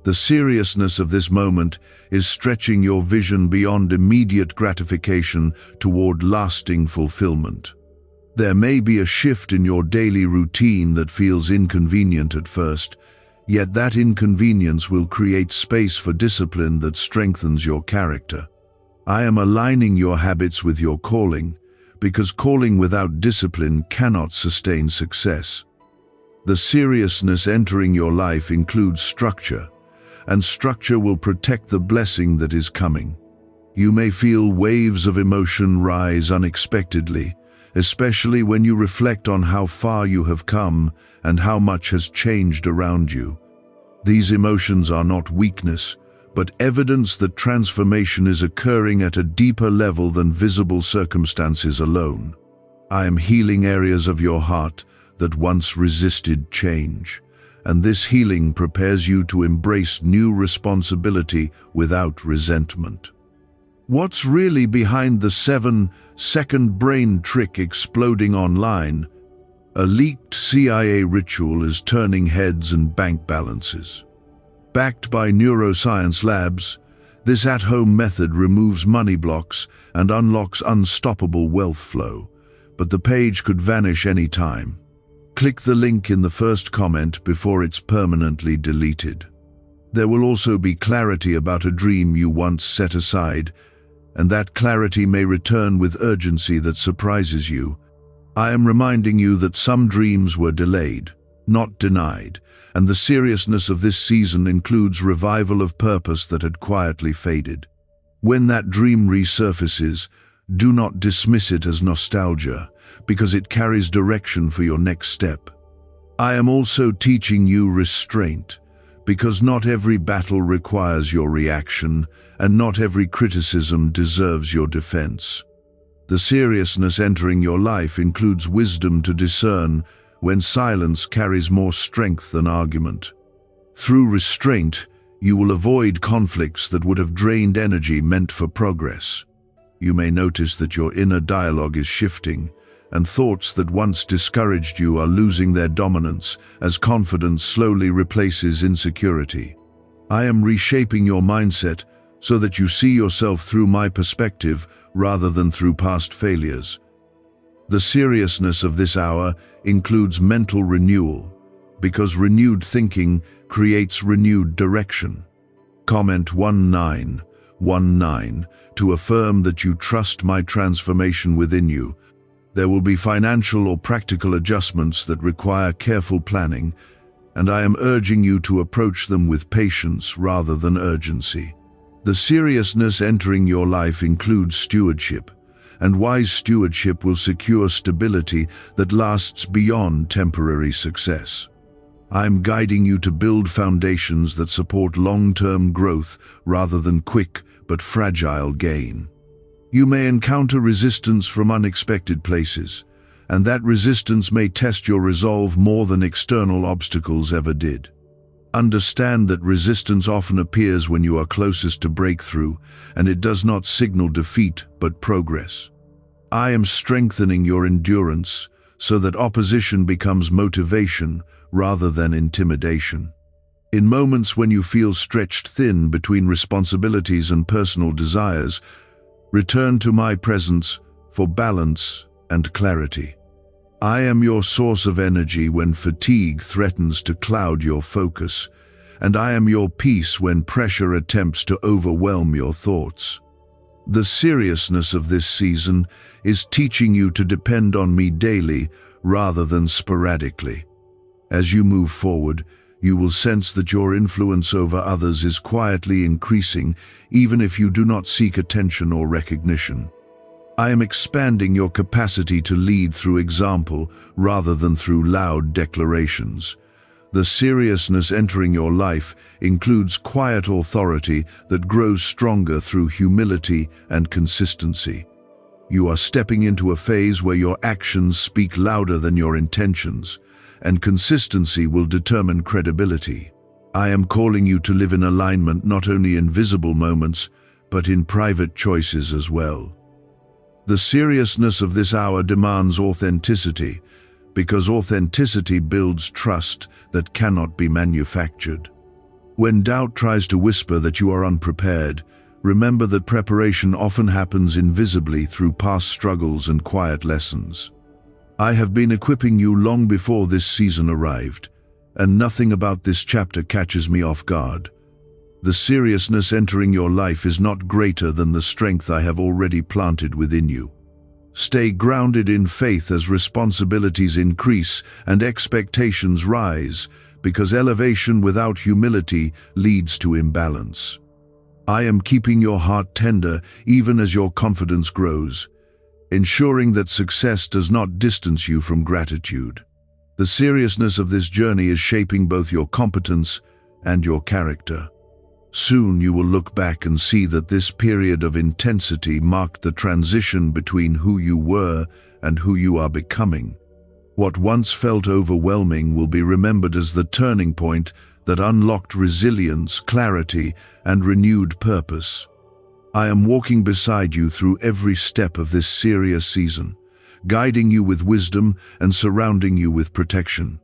The seriousness of this moment is stretching your vision beyond immediate gratification toward lasting fulfillment. There may be a shift in your daily routine that feels inconvenient at first, yet that inconvenience will create space for discipline that strengthens your character. I am aligning your habits with your calling, because calling without discipline cannot sustain success. The seriousness entering your life includes structure, and structure will protect the blessing that is coming. You may feel waves of emotion rise unexpectedly, especially when you reflect on how far you have come and how much has changed around you. These emotions are not weakness, but evidence that transformation is occurring at a deeper level than visible circumstances alone. I am healing areas of your heart that once resisted change, and this healing prepares you to embrace new responsibility without resentment. What's really behind the 7-second brain trick exploding online? A leaked CIA ritual is turning heads and bank balances. Backed by neuroscience labs, this at-home method removes money blocks and unlocks unstoppable wealth flow, but the page could vanish any time. Click the link in the first comment before it's permanently deleted. There will also be clarity about a dream you once set aside, and that clarity may return with urgency that surprises you. I am reminding you that some dreams were delayed, not denied, and the seriousness of this season includes revival of purpose that had quietly faded. When that dream resurfaces, do not dismiss it as nostalgia, because it carries direction for your next step. I am also teaching you restraint, because not every battle requires your reaction, and not every criticism deserves your defense. The seriousness entering your life includes wisdom to discern when silence carries more strength than argument. Through restraint, you will avoid conflicts that would have drained energy meant for progress. You may notice that your inner dialogue is shifting, and thoughts that once discouraged you are losing their dominance as confidence slowly replaces insecurity. I am reshaping your mindset so that you see yourself through my perspective rather than through past failures. The seriousness of this hour includes mental renewal, because renewed thinking creates renewed direction. Comment 1919 to affirm that you trust my transformation within you. There will be financial or practical adjustments that require careful planning, and I am urging you to approach them with patience rather than urgency. The seriousness entering your life includes stewardship, and wise stewardship will secure stability that lasts beyond temporary success. I am guiding you to build foundations that support long-term growth rather than quick but fragile gain. You may encounter resistance from unexpected places, and that resistance may test your resolve more than external obstacles ever did. Understand that resistance often appears when you are closest to breakthrough, and it does not signal defeat but progress. I am strengthening your endurance so that opposition becomes motivation rather than intimidation. In moments when you feel stretched thin between responsibilities and personal desires, return to my presence for balance and clarity. I am your source of energy when fatigue threatens to cloud your focus, and I am your peace when pressure attempts to overwhelm your thoughts. The seriousness of this season is teaching you to depend on me daily rather than sporadically. As you move forward, you will sense that your influence over others is quietly increasing, even if you do not seek attention or recognition. I am expanding your capacity to lead through example rather than through loud declarations. The seriousness entering your life includes quiet authority that grows stronger through humility and consistency. You are stepping into a phase where your actions speak louder than your intentions, and consistency will determine credibility. I am calling you to live in alignment not only in visible moments, but in private choices as well. The seriousness of this hour demands authenticity, because authenticity builds trust that cannot be manufactured. When doubt tries to whisper that you are unprepared, remember that preparation often happens invisibly through past struggles and quiet lessons. I have been equipping you long before this season arrived, and nothing about this chapter catches me off guard. The seriousness entering your life is not greater than the strength I have already planted within you. Stay grounded in faith as responsibilities increase and expectations rise, because elevation without humility leads to imbalance. I am keeping your heart tender even as your confidence grows, ensuring that success does not distance you from gratitude. The seriousness of this journey is shaping both your competence and your character. Soon you will look back and see that this period of intensity marked the transition between who you were and who you are becoming. What once felt overwhelming will be remembered as the turning point that unlocked resilience, clarity, and renewed purpose. I am walking beside you through every step of this serious season, guiding you with wisdom and surrounding you with protection.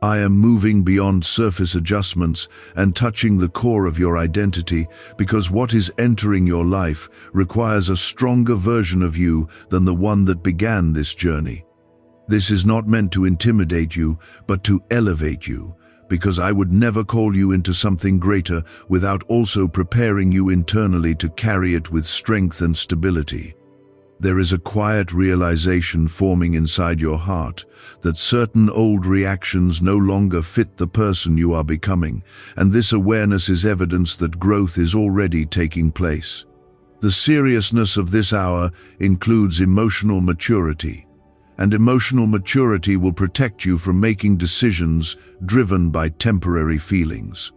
I am moving beyond surface adjustments and touching the core of your identity, because what is entering your life requires a stronger version of you than the one that began this journey. This is not meant to intimidate you, but to elevate you, because I would never call you into something greater without also preparing you internally to carry it with strength and stability. There is a quiet realization forming inside your heart that certain old reactions no longer fit the person you are becoming, and this awareness is evidence that growth is already taking place. The seriousness of this hour includes emotional maturity, and emotional maturity will protect you from making decisions driven by temporary feelings.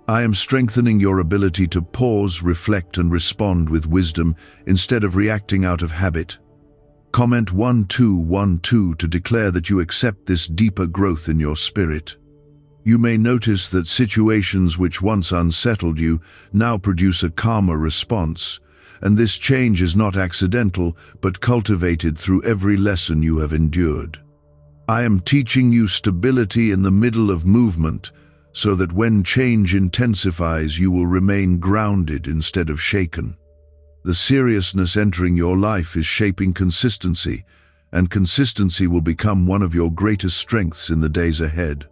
I am strengthening your ability to pause, reflect, and respond with wisdom instead of reacting out of habit. Comment 1212 to declare that you accept this deeper growth in your spirit. You may notice that situations which once unsettled you now produce a calmer response, and this change is not accidental but cultivated through every lesson you have endured. I am teaching you stability in the middle of movement, so that when change intensifies, you will remain grounded instead of shaken. The seriousness entering your life is shaping consistency, and consistency will become one of your greatest strengths in the days ahead.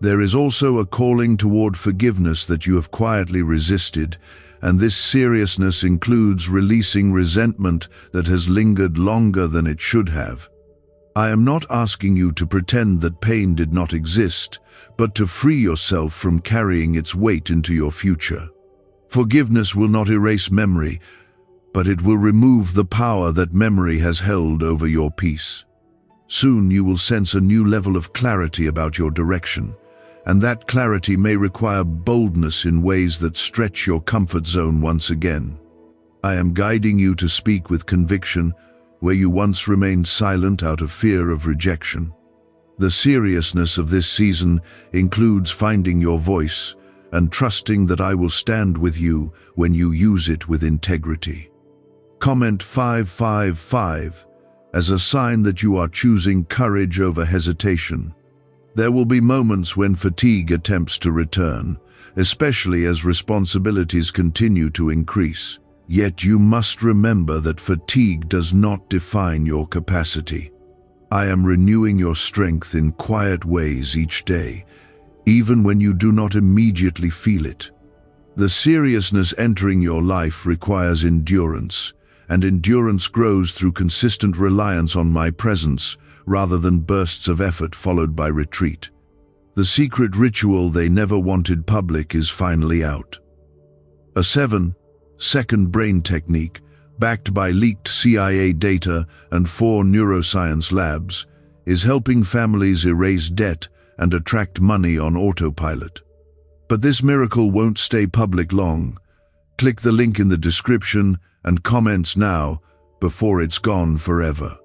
There is also a calling toward forgiveness that you have quietly resisted, and this seriousness includes releasing resentment that has lingered longer than it should have. I am not asking you to pretend that pain did not exist, but to free yourself from carrying its weight into your future. Forgiveness will not erase memory, but it will remove the power that memory has held over your peace. Soon you will sense a new level of clarity about your direction, and that clarity may require boldness in ways that stretch your comfort zone once again. I am guiding you to speak with conviction where you once remained silent out of fear of rejection. The seriousness of this season includes finding your voice and trusting that I will stand with you when you use it with integrity. Comment 555 as a sign that you are choosing courage over hesitation. There will be moments when fatigue attempts to return, especially as responsibilities continue to increase. Yet you must remember that fatigue does not define your capacity. I am renewing your strength in quiet ways each day, even when you do not immediately feel it. The seriousness entering your life requires endurance, and endurance grows through consistent reliance on my presence rather than bursts of effort followed by retreat. The secret ritual they never wanted public is finally out. A 7-second brain technique, backed by leaked CIA data and 4 neuroscience labs, is helping families erase debt and attract money on autopilot. But this miracle won't stay public long. Click the link in the description and comments now before it's gone forever.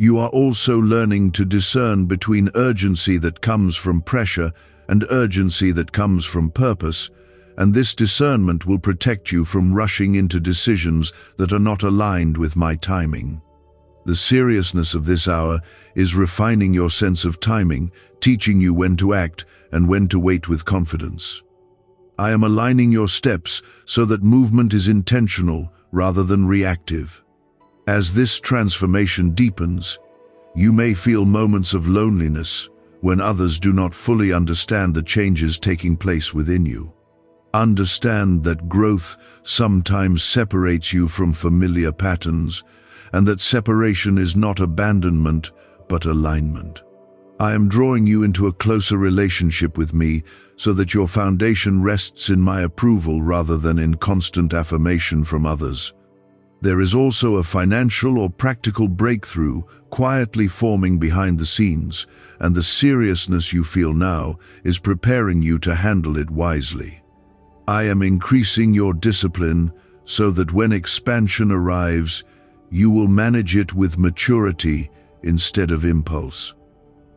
You are also learning to discern between urgency that comes from pressure and urgency that comes from purpose, and this discernment will protect you from rushing into decisions that are not aligned with my timing. The seriousness of this hour is refining your sense of timing, teaching you when to act and when to wait with confidence. I am aligning your steps so that movement is intentional rather than reactive. As this transformation deepens, you may feel moments of loneliness when others do not fully understand the changes taking place within you. Understand that growth sometimes separates you from familiar patterns, and that separation is not abandonment, but alignment. I am drawing you into a closer relationship with me so that your foundation rests in my approval rather than in constant affirmation from others. There is also a financial or practical breakthrough quietly forming behind the scenes, and the seriousness you feel now is preparing you to handle it wisely. I am increasing your discipline so that when expansion arrives, you will manage it with maturity instead of impulse.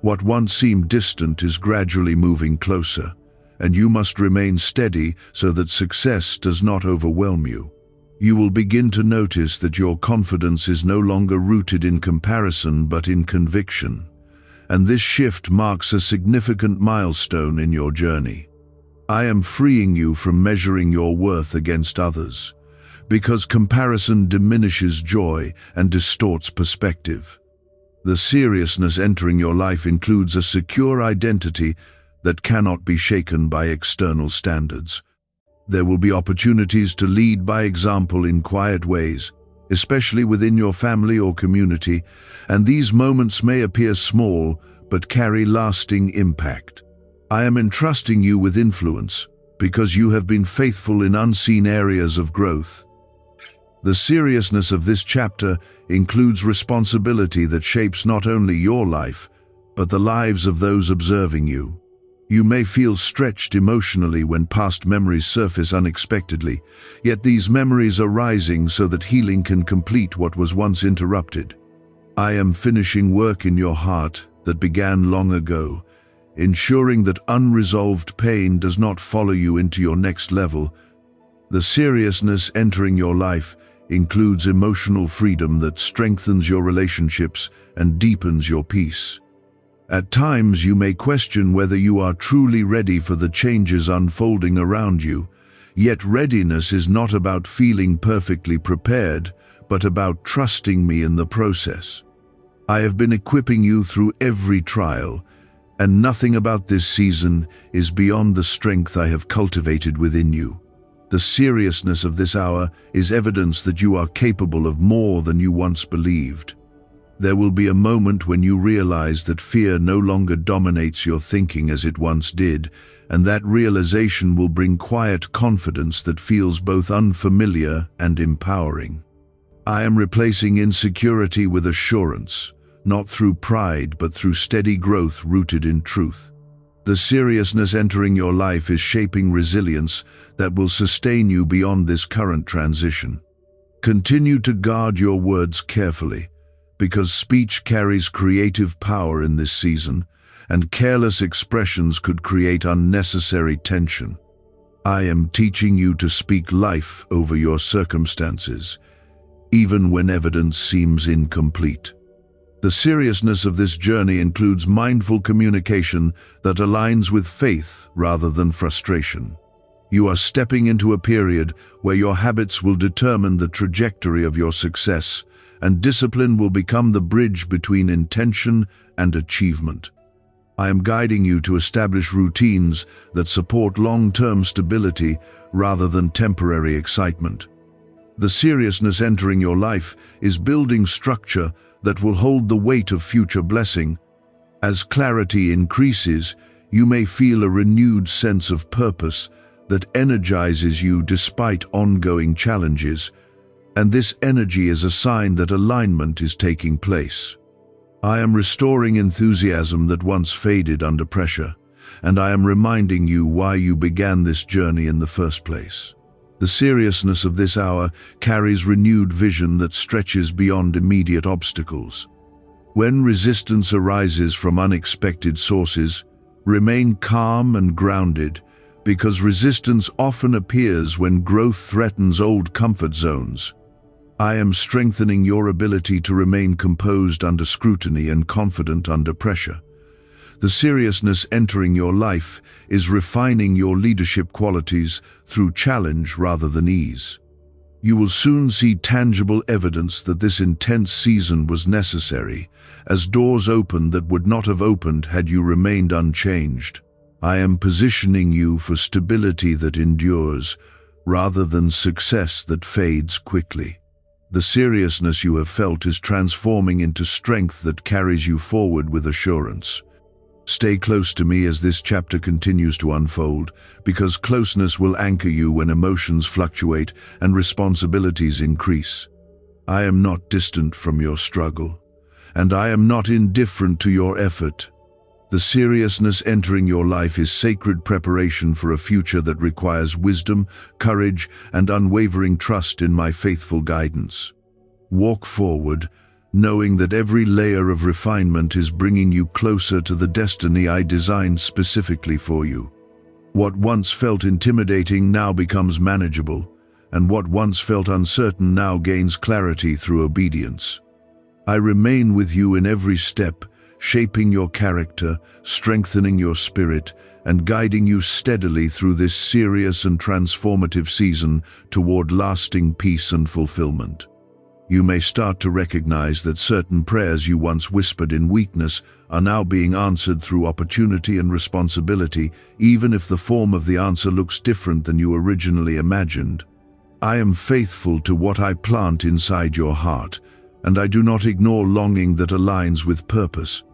What once seemed distant is gradually moving closer, and you must remain steady so that success does not overwhelm you. You will begin to notice that your confidence is no longer rooted in comparison but in conviction, and this shift marks a significant milestone in your journey. I am freeing you from measuring your worth against others, because comparison diminishes joy and distorts perspective. The seriousness entering your life includes a secure identity that cannot be shaken by external standards. There will be opportunities to lead by example in quiet ways, especially within your family or community, and these moments may appear small but carry lasting impact. I am entrusting you with influence because you have been faithful in unseen areas of growth. The seriousness of this chapter includes responsibility that shapes not only your life, but the lives of those observing you. You may feel stretched emotionally when past memories surface unexpectedly, yet these memories are rising so that healing can complete what was once interrupted. I am finishing work in your heart that began long ago, ensuring that unresolved pain does not follow you into your next level. The seriousness entering your life includes emotional freedom that strengthens your relationships and deepens your peace. At times you may question whether you are truly ready for the changes unfolding around you, yet readiness is not about feeling perfectly prepared, but about trusting me in the process. I have been equipping you through every trial, and nothing about this season is beyond the strength I have cultivated within you. The seriousness of this hour is evidence that you are capable of more than you once believed. There will be a moment when you realize that fear no longer dominates your thinking as it once did, and that realization will bring quiet confidence that feels both unfamiliar and empowering. I am replacing insecurity with assurance, not through pride but through steady growth rooted in truth. The seriousness entering your life is shaping resilience that will sustain you beyond this current transition. Continue to guard your words carefully, because speech carries creative power in this season, and careless expressions could create unnecessary tension. I am teaching you to speak life over your circumstances, even when evidence seems incomplete. The seriousness of this journey includes mindful communication that aligns with faith rather than frustration. You are stepping into a period where your habits will determine the trajectory of your success, and discipline will become the bridge between intention and achievement. I am guiding you to establish routines that support long-term stability rather than temporary excitement. The seriousness entering your life is building structure that will hold the weight of future blessing. As clarity increases, you may feel a renewed sense of purpose that energizes you despite ongoing challenges, and this energy is a sign that alignment is taking place. I am restoring enthusiasm that once faded under pressure, and I am reminding you why you began this journey in the first place. The seriousness of this hour carries renewed vision that stretches beyond immediate obstacles. When resistance arises from unexpected sources, remain calm and grounded, because resistance often appears when growth threatens old comfort zones. I am strengthening your ability to remain composed under scrutiny and confident under pressure. The seriousness entering your life is refining your leadership qualities through challenge rather than ease. You will soon see tangible evidence that this intense season was necessary, as doors open that would not have opened had you remained unchanged. I am positioning you for stability that endures, rather than success that fades quickly. The seriousness you have felt is transforming into strength that carries you forward with assurance. Stay close to me as this chapter continues to unfold, because closeness will anchor you when emotions fluctuate and responsibilities increase. I am not distant from your struggle, and I am not indifferent to your effort. The seriousness entering your life is sacred preparation for a future that requires wisdom, courage, and unwavering trust in my faithful guidance. Walk forward, knowing that every layer of refinement is bringing you closer to the destiny I designed specifically for you. What once felt intimidating now becomes manageable, and what once felt uncertain now gains clarity through obedience. I remain with you in every step, shaping your character, strengthening your spirit, and guiding you steadily through this serious and transformative season toward lasting peace and fulfillment. You may start to recognize that certain prayers you once whispered in weakness are now being answered through opportunity and responsibility, even if the form of the answer looks different than you originally imagined. I am faithful to what I plant inside your heart, and I do not ignore longing that aligns with purpose.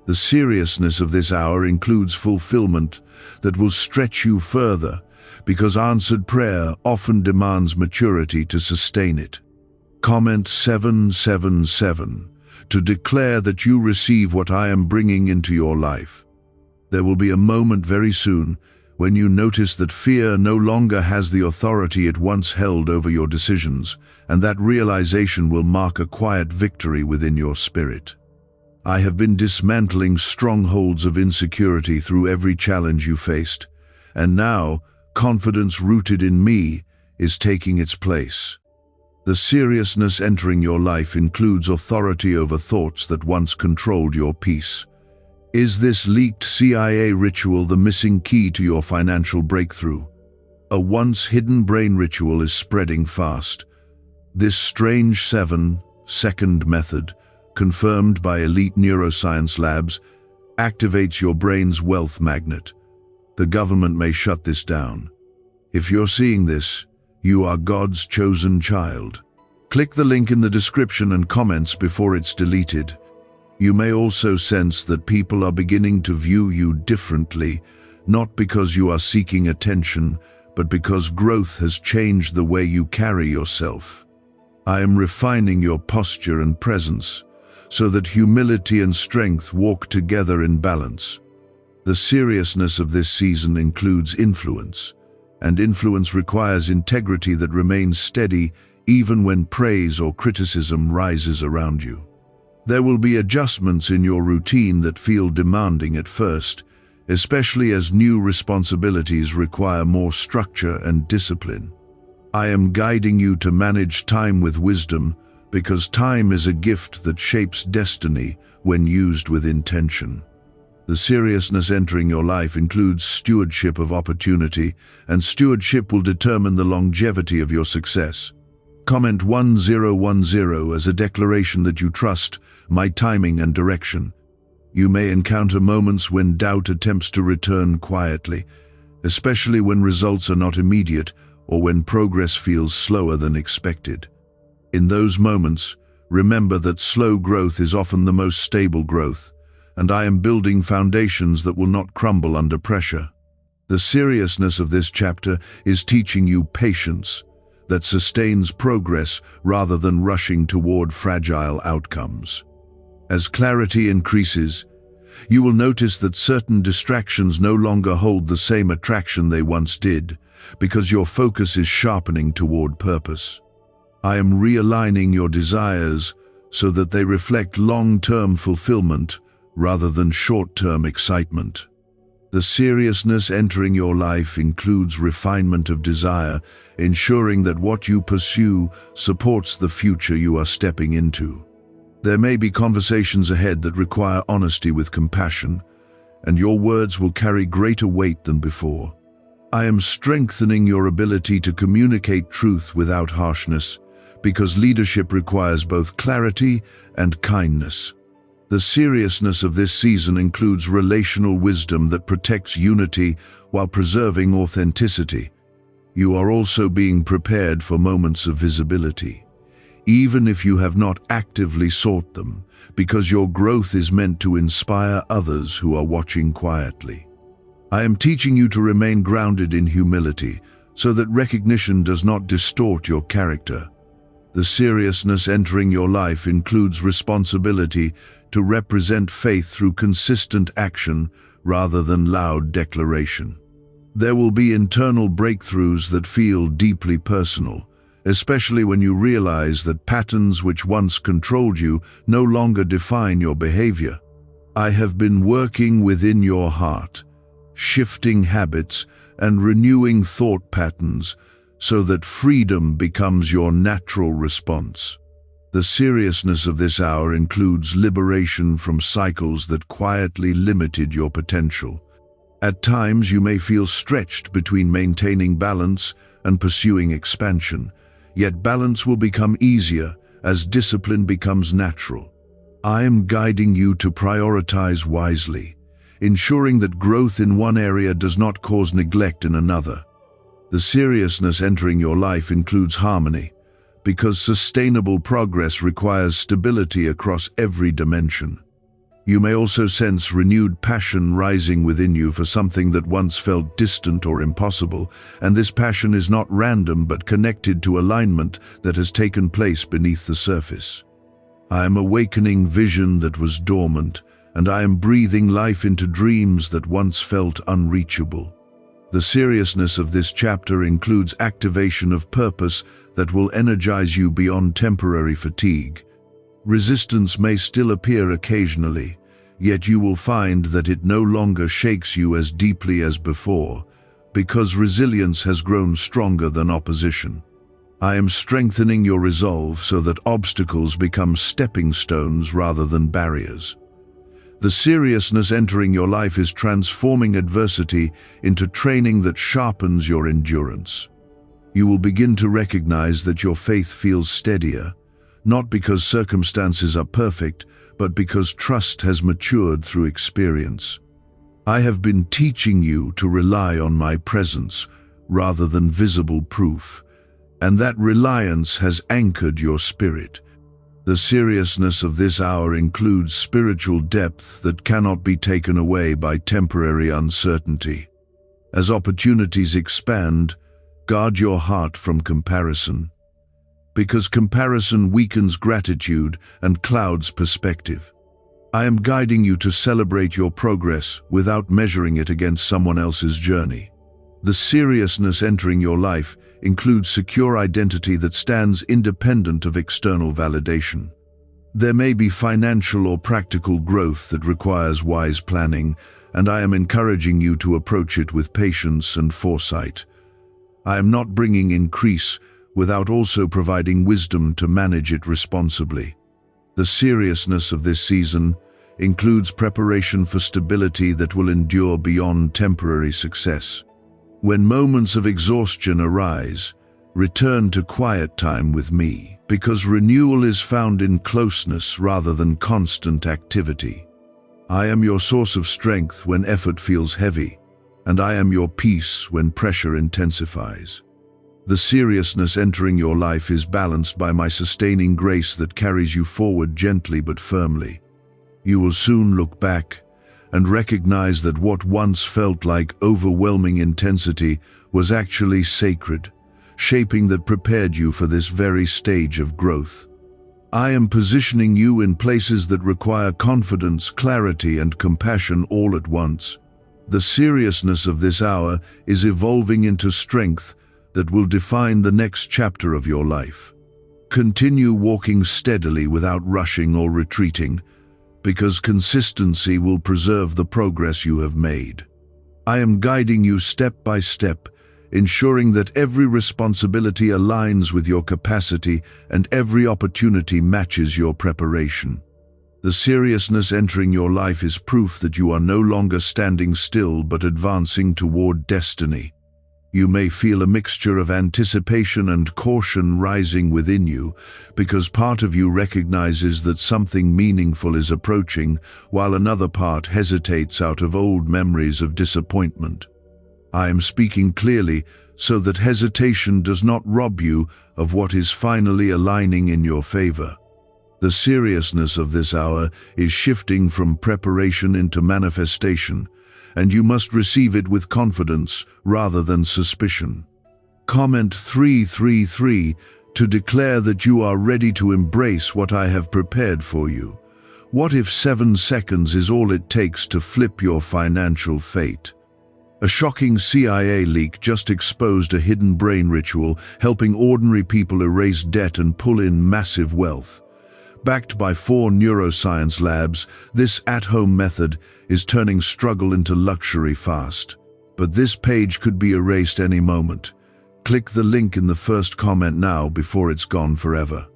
The seriousness of this hour includes fulfillment that will stretch you further, because answered prayer often demands maturity to sustain it. Comment 777 to declare that you receive what I am bringing into your life. There will be a moment very soon when you notice that fear no longer has the authority it once held over your decisions, and that realization will mark a quiet victory within your spirit. I have been dismantling strongholds of insecurity through every challenge you faced, and now confidence rooted in me is taking its place. The seriousness entering your life includes authority over thoughts that once controlled your peace. Is this leaked CIA ritual the missing key to your financial breakthrough? A once hidden brain ritual is spreading fast. This strange 7-second method, confirmed by elite neuroscience labs, activates your brain's wealth magnet. The government may shut this down. If you're seeing this, you are God's chosen child. Click the link in the description and comments before it's deleted. You may also sense that people are beginning to view you differently, not because you are seeking attention, but because growth has changed the way you carry yourself. I am refining your posture and presence, so that humility and strength walk together in balance. The seriousness of this season includes influence, and influence requires integrity that remains steady even when praise or criticism rises around you. There will be adjustments in your routine that feel demanding at first, especially as new responsibilities require more structure and discipline. I am guiding you to manage time with wisdom, because time is a gift that shapes destiny when used with intention. The seriousness entering your life includes stewardship of opportunity, and stewardship will determine the longevity of your success. Comment 1010 as a declaration that you trust my timing and direction. You may encounter moments when doubt attempts to return quietly, especially when results are not immediate or when progress feels slower than expected. In those moments, remember that slow growth is often the most stable growth, and I am building foundations that will not crumble under pressure. The seriousness of this chapter is teaching you patience that sustains progress rather than rushing toward fragile outcomes. As clarity increases, you will notice that certain distractions no longer hold the same attraction they once did, because your focus is sharpening toward purpose. I am realigning your desires so that they reflect long-term fulfillment rather than short-term excitement. The seriousness entering your life includes refinement of desire, ensuring that what you pursue supports the future you are stepping into. There may be conversations ahead that require honesty with compassion, and your words will carry greater weight than before. I am strengthening your ability to communicate truth without harshness, because leadership requires both clarity and kindness. The seriousness of this season includes relational wisdom that protects unity while preserving authenticity. You are also being prepared for moments of visibility, even if you have not actively sought them, because your growth is meant to inspire others who are watching quietly. I am teaching you to remain grounded in humility, so that recognition does not distort your character. The seriousness entering your life includes responsibility to represent faith through consistent action rather than loud declaration. There will be internal breakthroughs that feel deeply personal, especially when you realize that patterns which once controlled you no longer define your behavior. I have been working within your heart, shifting habits and renewing thought patterns so that freedom becomes your natural response. The seriousness of this hour includes liberation from cycles that quietly limited your potential. At times you may feel stretched between maintaining balance and pursuing expansion, yet balance will become easier as discipline becomes natural. I am guiding you to prioritize wisely, ensuring that growth in one area does not cause neglect in another. The seriousness entering your life includes harmony, because sustainable progress requires stability across every dimension. You may also sense renewed passion rising within you for something that once felt distant or impossible, and this passion is not random but connected to alignment that has taken place beneath the surface. I am awakening vision that was dormant, and I am breathing life into dreams that once felt unreachable. The seriousness of this chapter includes activation of purpose that will energize you beyond temporary fatigue. Resistance may still appear occasionally, yet you will find that it no longer shakes you as deeply as before, because resilience has grown stronger than opposition. I am strengthening your resolve so that obstacles become stepping stones rather than barriers. The seriousness entering your life is transforming adversity into training that sharpens your endurance. You will begin to recognize that your faith feels steadier, not because circumstances are perfect, but because trust has matured through experience. I have been teaching you to rely on my presence rather than visible proof, and that reliance has anchored your spirit. The seriousness of this hour includes spiritual depth that cannot be taken away by temporary uncertainty. As opportunities expand, guard your heart from comparison, because comparison weakens gratitude and clouds perspective. I am guiding you to celebrate your progress without measuring it against someone else's journey. The seriousness entering your life includes secure identity that stands independent of external validation. There may be financial or practical growth that requires wise planning, and I am encouraging you to approach it with patience and foresight. I am not bringing increase without also providing wisdom to manage it responsibly. The seriousness of this season includes preparation for stability that will endure beyond temporary success. When moments of exhaustion arise, return to quiet time with me, because renewal is found in closeness rather than constant activity. I am your source of strength when effort feels heavy, and I am your peace when pressure intensifies. The seriousness entering your life is balanced by my sustaining grace that carries you forward gently but firmly. You will soon look back and recognize that what once felt like overwhelming intensity was actually sacred, shaping that prepared you for this very stage of growth. I am positioning you in places that require confidence, clarity, and compassion all at once. The seriousness of this hour is evolving into strength that will define the next chapter of your life. Continue walking steadily without rushing or retreating, because consistency will preserve the progress you have made. I am guiding you step by step, ensuring that every responsibility aligns with your capacity and every opportunity matches your preparation. The seriousness entering your life is proof that you are no longer standing still but advancing toward destiny. You may feel a mixture of anticipation and caution rising within you, because part of you recognizes that something meaningful is approaching, while another part hesitates out of old memories of disappointment. I am speaking clearly so that hesitation does not rob you of what is finally aligning in your favor. The seriousness of this hour is shifting from preparation into manifestation, and you must receive it with confidence rather than suspicion. Comment 333 to declare that you are ready to embrace what I have prepared for you. What if 7 seconds is all it takes to flip your financial fate? A shocking CIA leak just exposed a hidden brain ritual helping ordinary people erase debt and pull in massive wealth. Backed by 4 neuroscience labs, this at-home method is turning struggle into luxury fast. But this page could be erased any moment. Click the link in the first comment now before it's gone forever.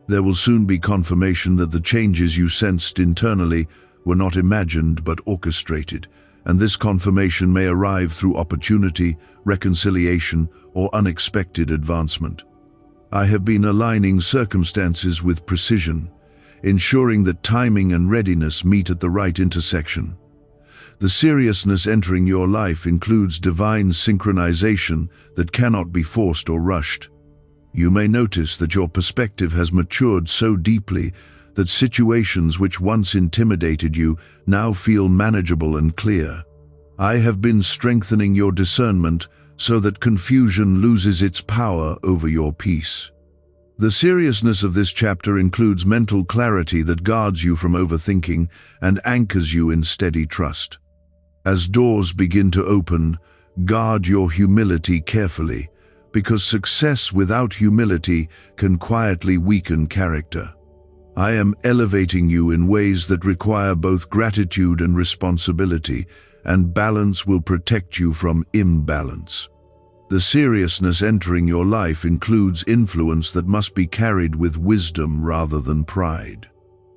There will soon be confirmation that the changes you sensed internally were not imagined but orchestrated, and this confirmation may arrive through opportunity, reconciliation, or unexpected advancement. I have been aligning circumstances with precision, ensuring that timing and readiness meet at the right intersection. The seriousness entering your life includes divine synchronization that cannot be forced or rushed. You may notice that your perspective has matured so deeply that situations which once intimidated you now feel manageable and clear. I have been strengthening your discernment so that confusion loses its power over your peace. The seriousness of this chapter includes mental clarity that guards you from overthinking and anchors you in steady trust. As doors begin to open, guard your humility carefully, because success without humility can quietly weaken character. I am elevating you in ways that require both gratitude and responsibility, and balance will protect you from imbalance. The seriousness entering your life includes influence that must be carried with wisdom rather than pride.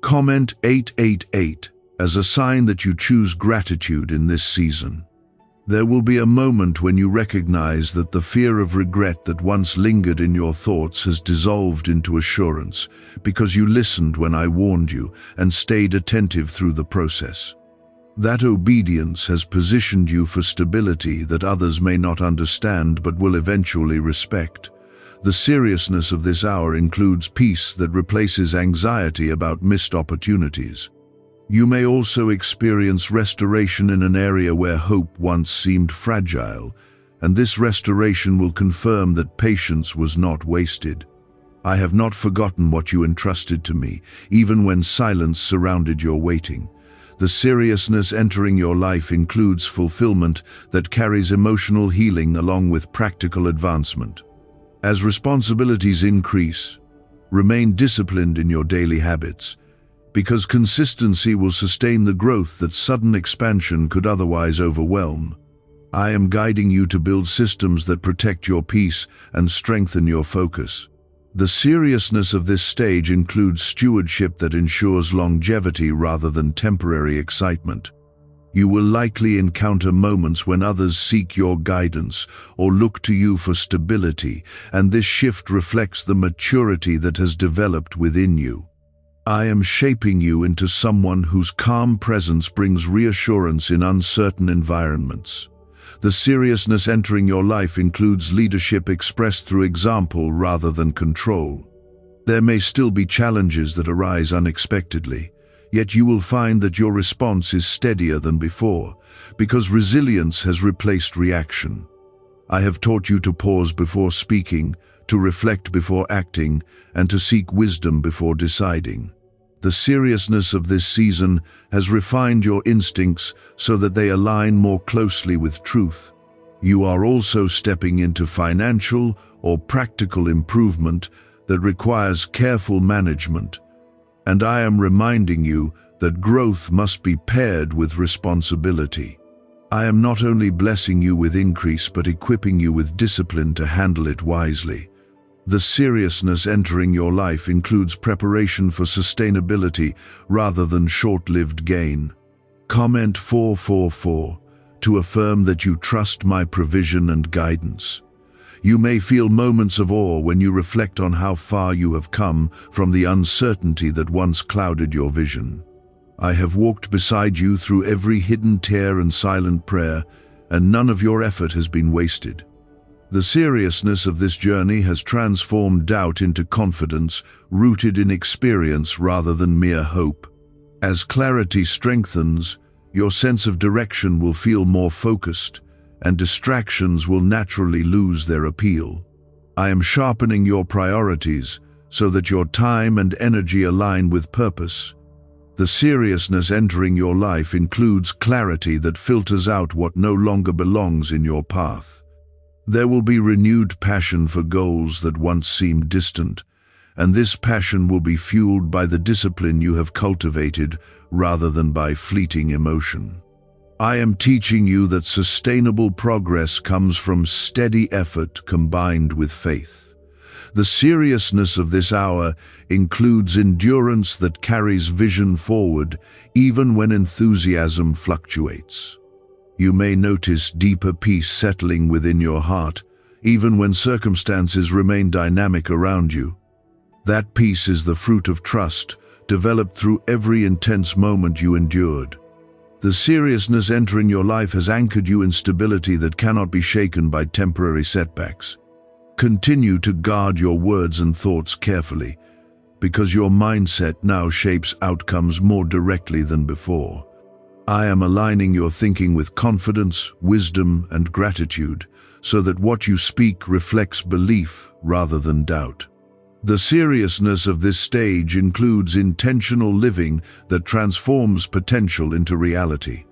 Comment 888 as a sign that you choose gratitude in this season. There will be a moment when you recognize that the fear of regret that once lingered in your thoughts has dissolved into assurance, because you listened when I warned you and stayed attentive through the process. That obedience has positioned you for stability that others may not understand but will eventually respect. The seriousness of this hour includes peace that replaces anxiety about missed opportunities. You may also experience restoration in an area where hope once seemed fragile, and this restoration will confirm that patience was not wasted. I have not forgotten what you entrusted to me, even when silence surrounded your waiting. The seriousness entering your life includes fulfillment that carries emotional healing along with practical advancement. As responsibilities increase, remain disciplined in your daily habits, because consistency will sustain the growth that sudden expansion could otherwise overwhelm. I am guiding you to build systems that protect your peace and strengthen your focus. The seriousness of this stage includes stewardship that ensures longevity rather than temporary excitement. You will likely encounter moments when others seek your guidance or look to you for stability, and this shift reflects the maturity that has developed within you. I am shaping you into someone whose calm presence brings reassurance in uncertain environments. The seriousness entering your life includes leadership expressed through example rather than control. There may still be challenges that arise unexpectedly, yet you will find that your response is steadier than before, because resilience has replaced reaction. I have taught you to pause before speaking, to reflect before acting, and to seek wisdom before deciding. The seriousness of this season has refined your instincts so that they align more closely with truth. You are also stepping into financial or practical improvement that requires careful management, and I am reminding you that growth must be paired with responsibility. I am not only blessing you with increase but equipping you with discipline to handle it wisely. The seriousness entering your life includes preparation for sustainability rather than short-lived gain. Comment 444 to affirm that you trust my provision and guidance. You may feel moments of awe when you reflect on how far you have come from the uncertainty that once clouded your vision. I have walked beside you through every hidden tear and silent prayer, and none of your effort has been wasted. The seriousness of this journey has transformed doubt into confidence, rooted in experience rather than mere hope. As clarity strengthens, your sense of direction will feel more focused, and distractions will naturally lose their appeal. I am sharpening your priorities so that your time and energy align with purpose. The seriousness entering your life includes clarity that filters out what no longer belongs in your path. There will be renewed passion for goals that once seemed distant, and this passion will be fueled by the discipline you have cultivated rather than by fleeting emotion. I am teaching you that sustainable progress comes from steady effort combined with faith. The seriousness of this hour includes endurance that carries vision forward even when enthusiasm fluctuates. You may notice deeper peace settling within your heart, even when circumstances remain dynamic around you. That peace is the fruit of trust, developed through every intense moment you endured. The seriousness entering your life has anchored you in stability that cannot be shaken by temporary setbacks. Continue to guard your words and thoughts carefully, because your mindset now shapes outcomes more directly than before. I am aligning your thinking with confidence, wisdom, and gratitude, so that what you speak reflects belief rather than doubt. The seriousness of this stage includes intentional living that transforms potential into reality.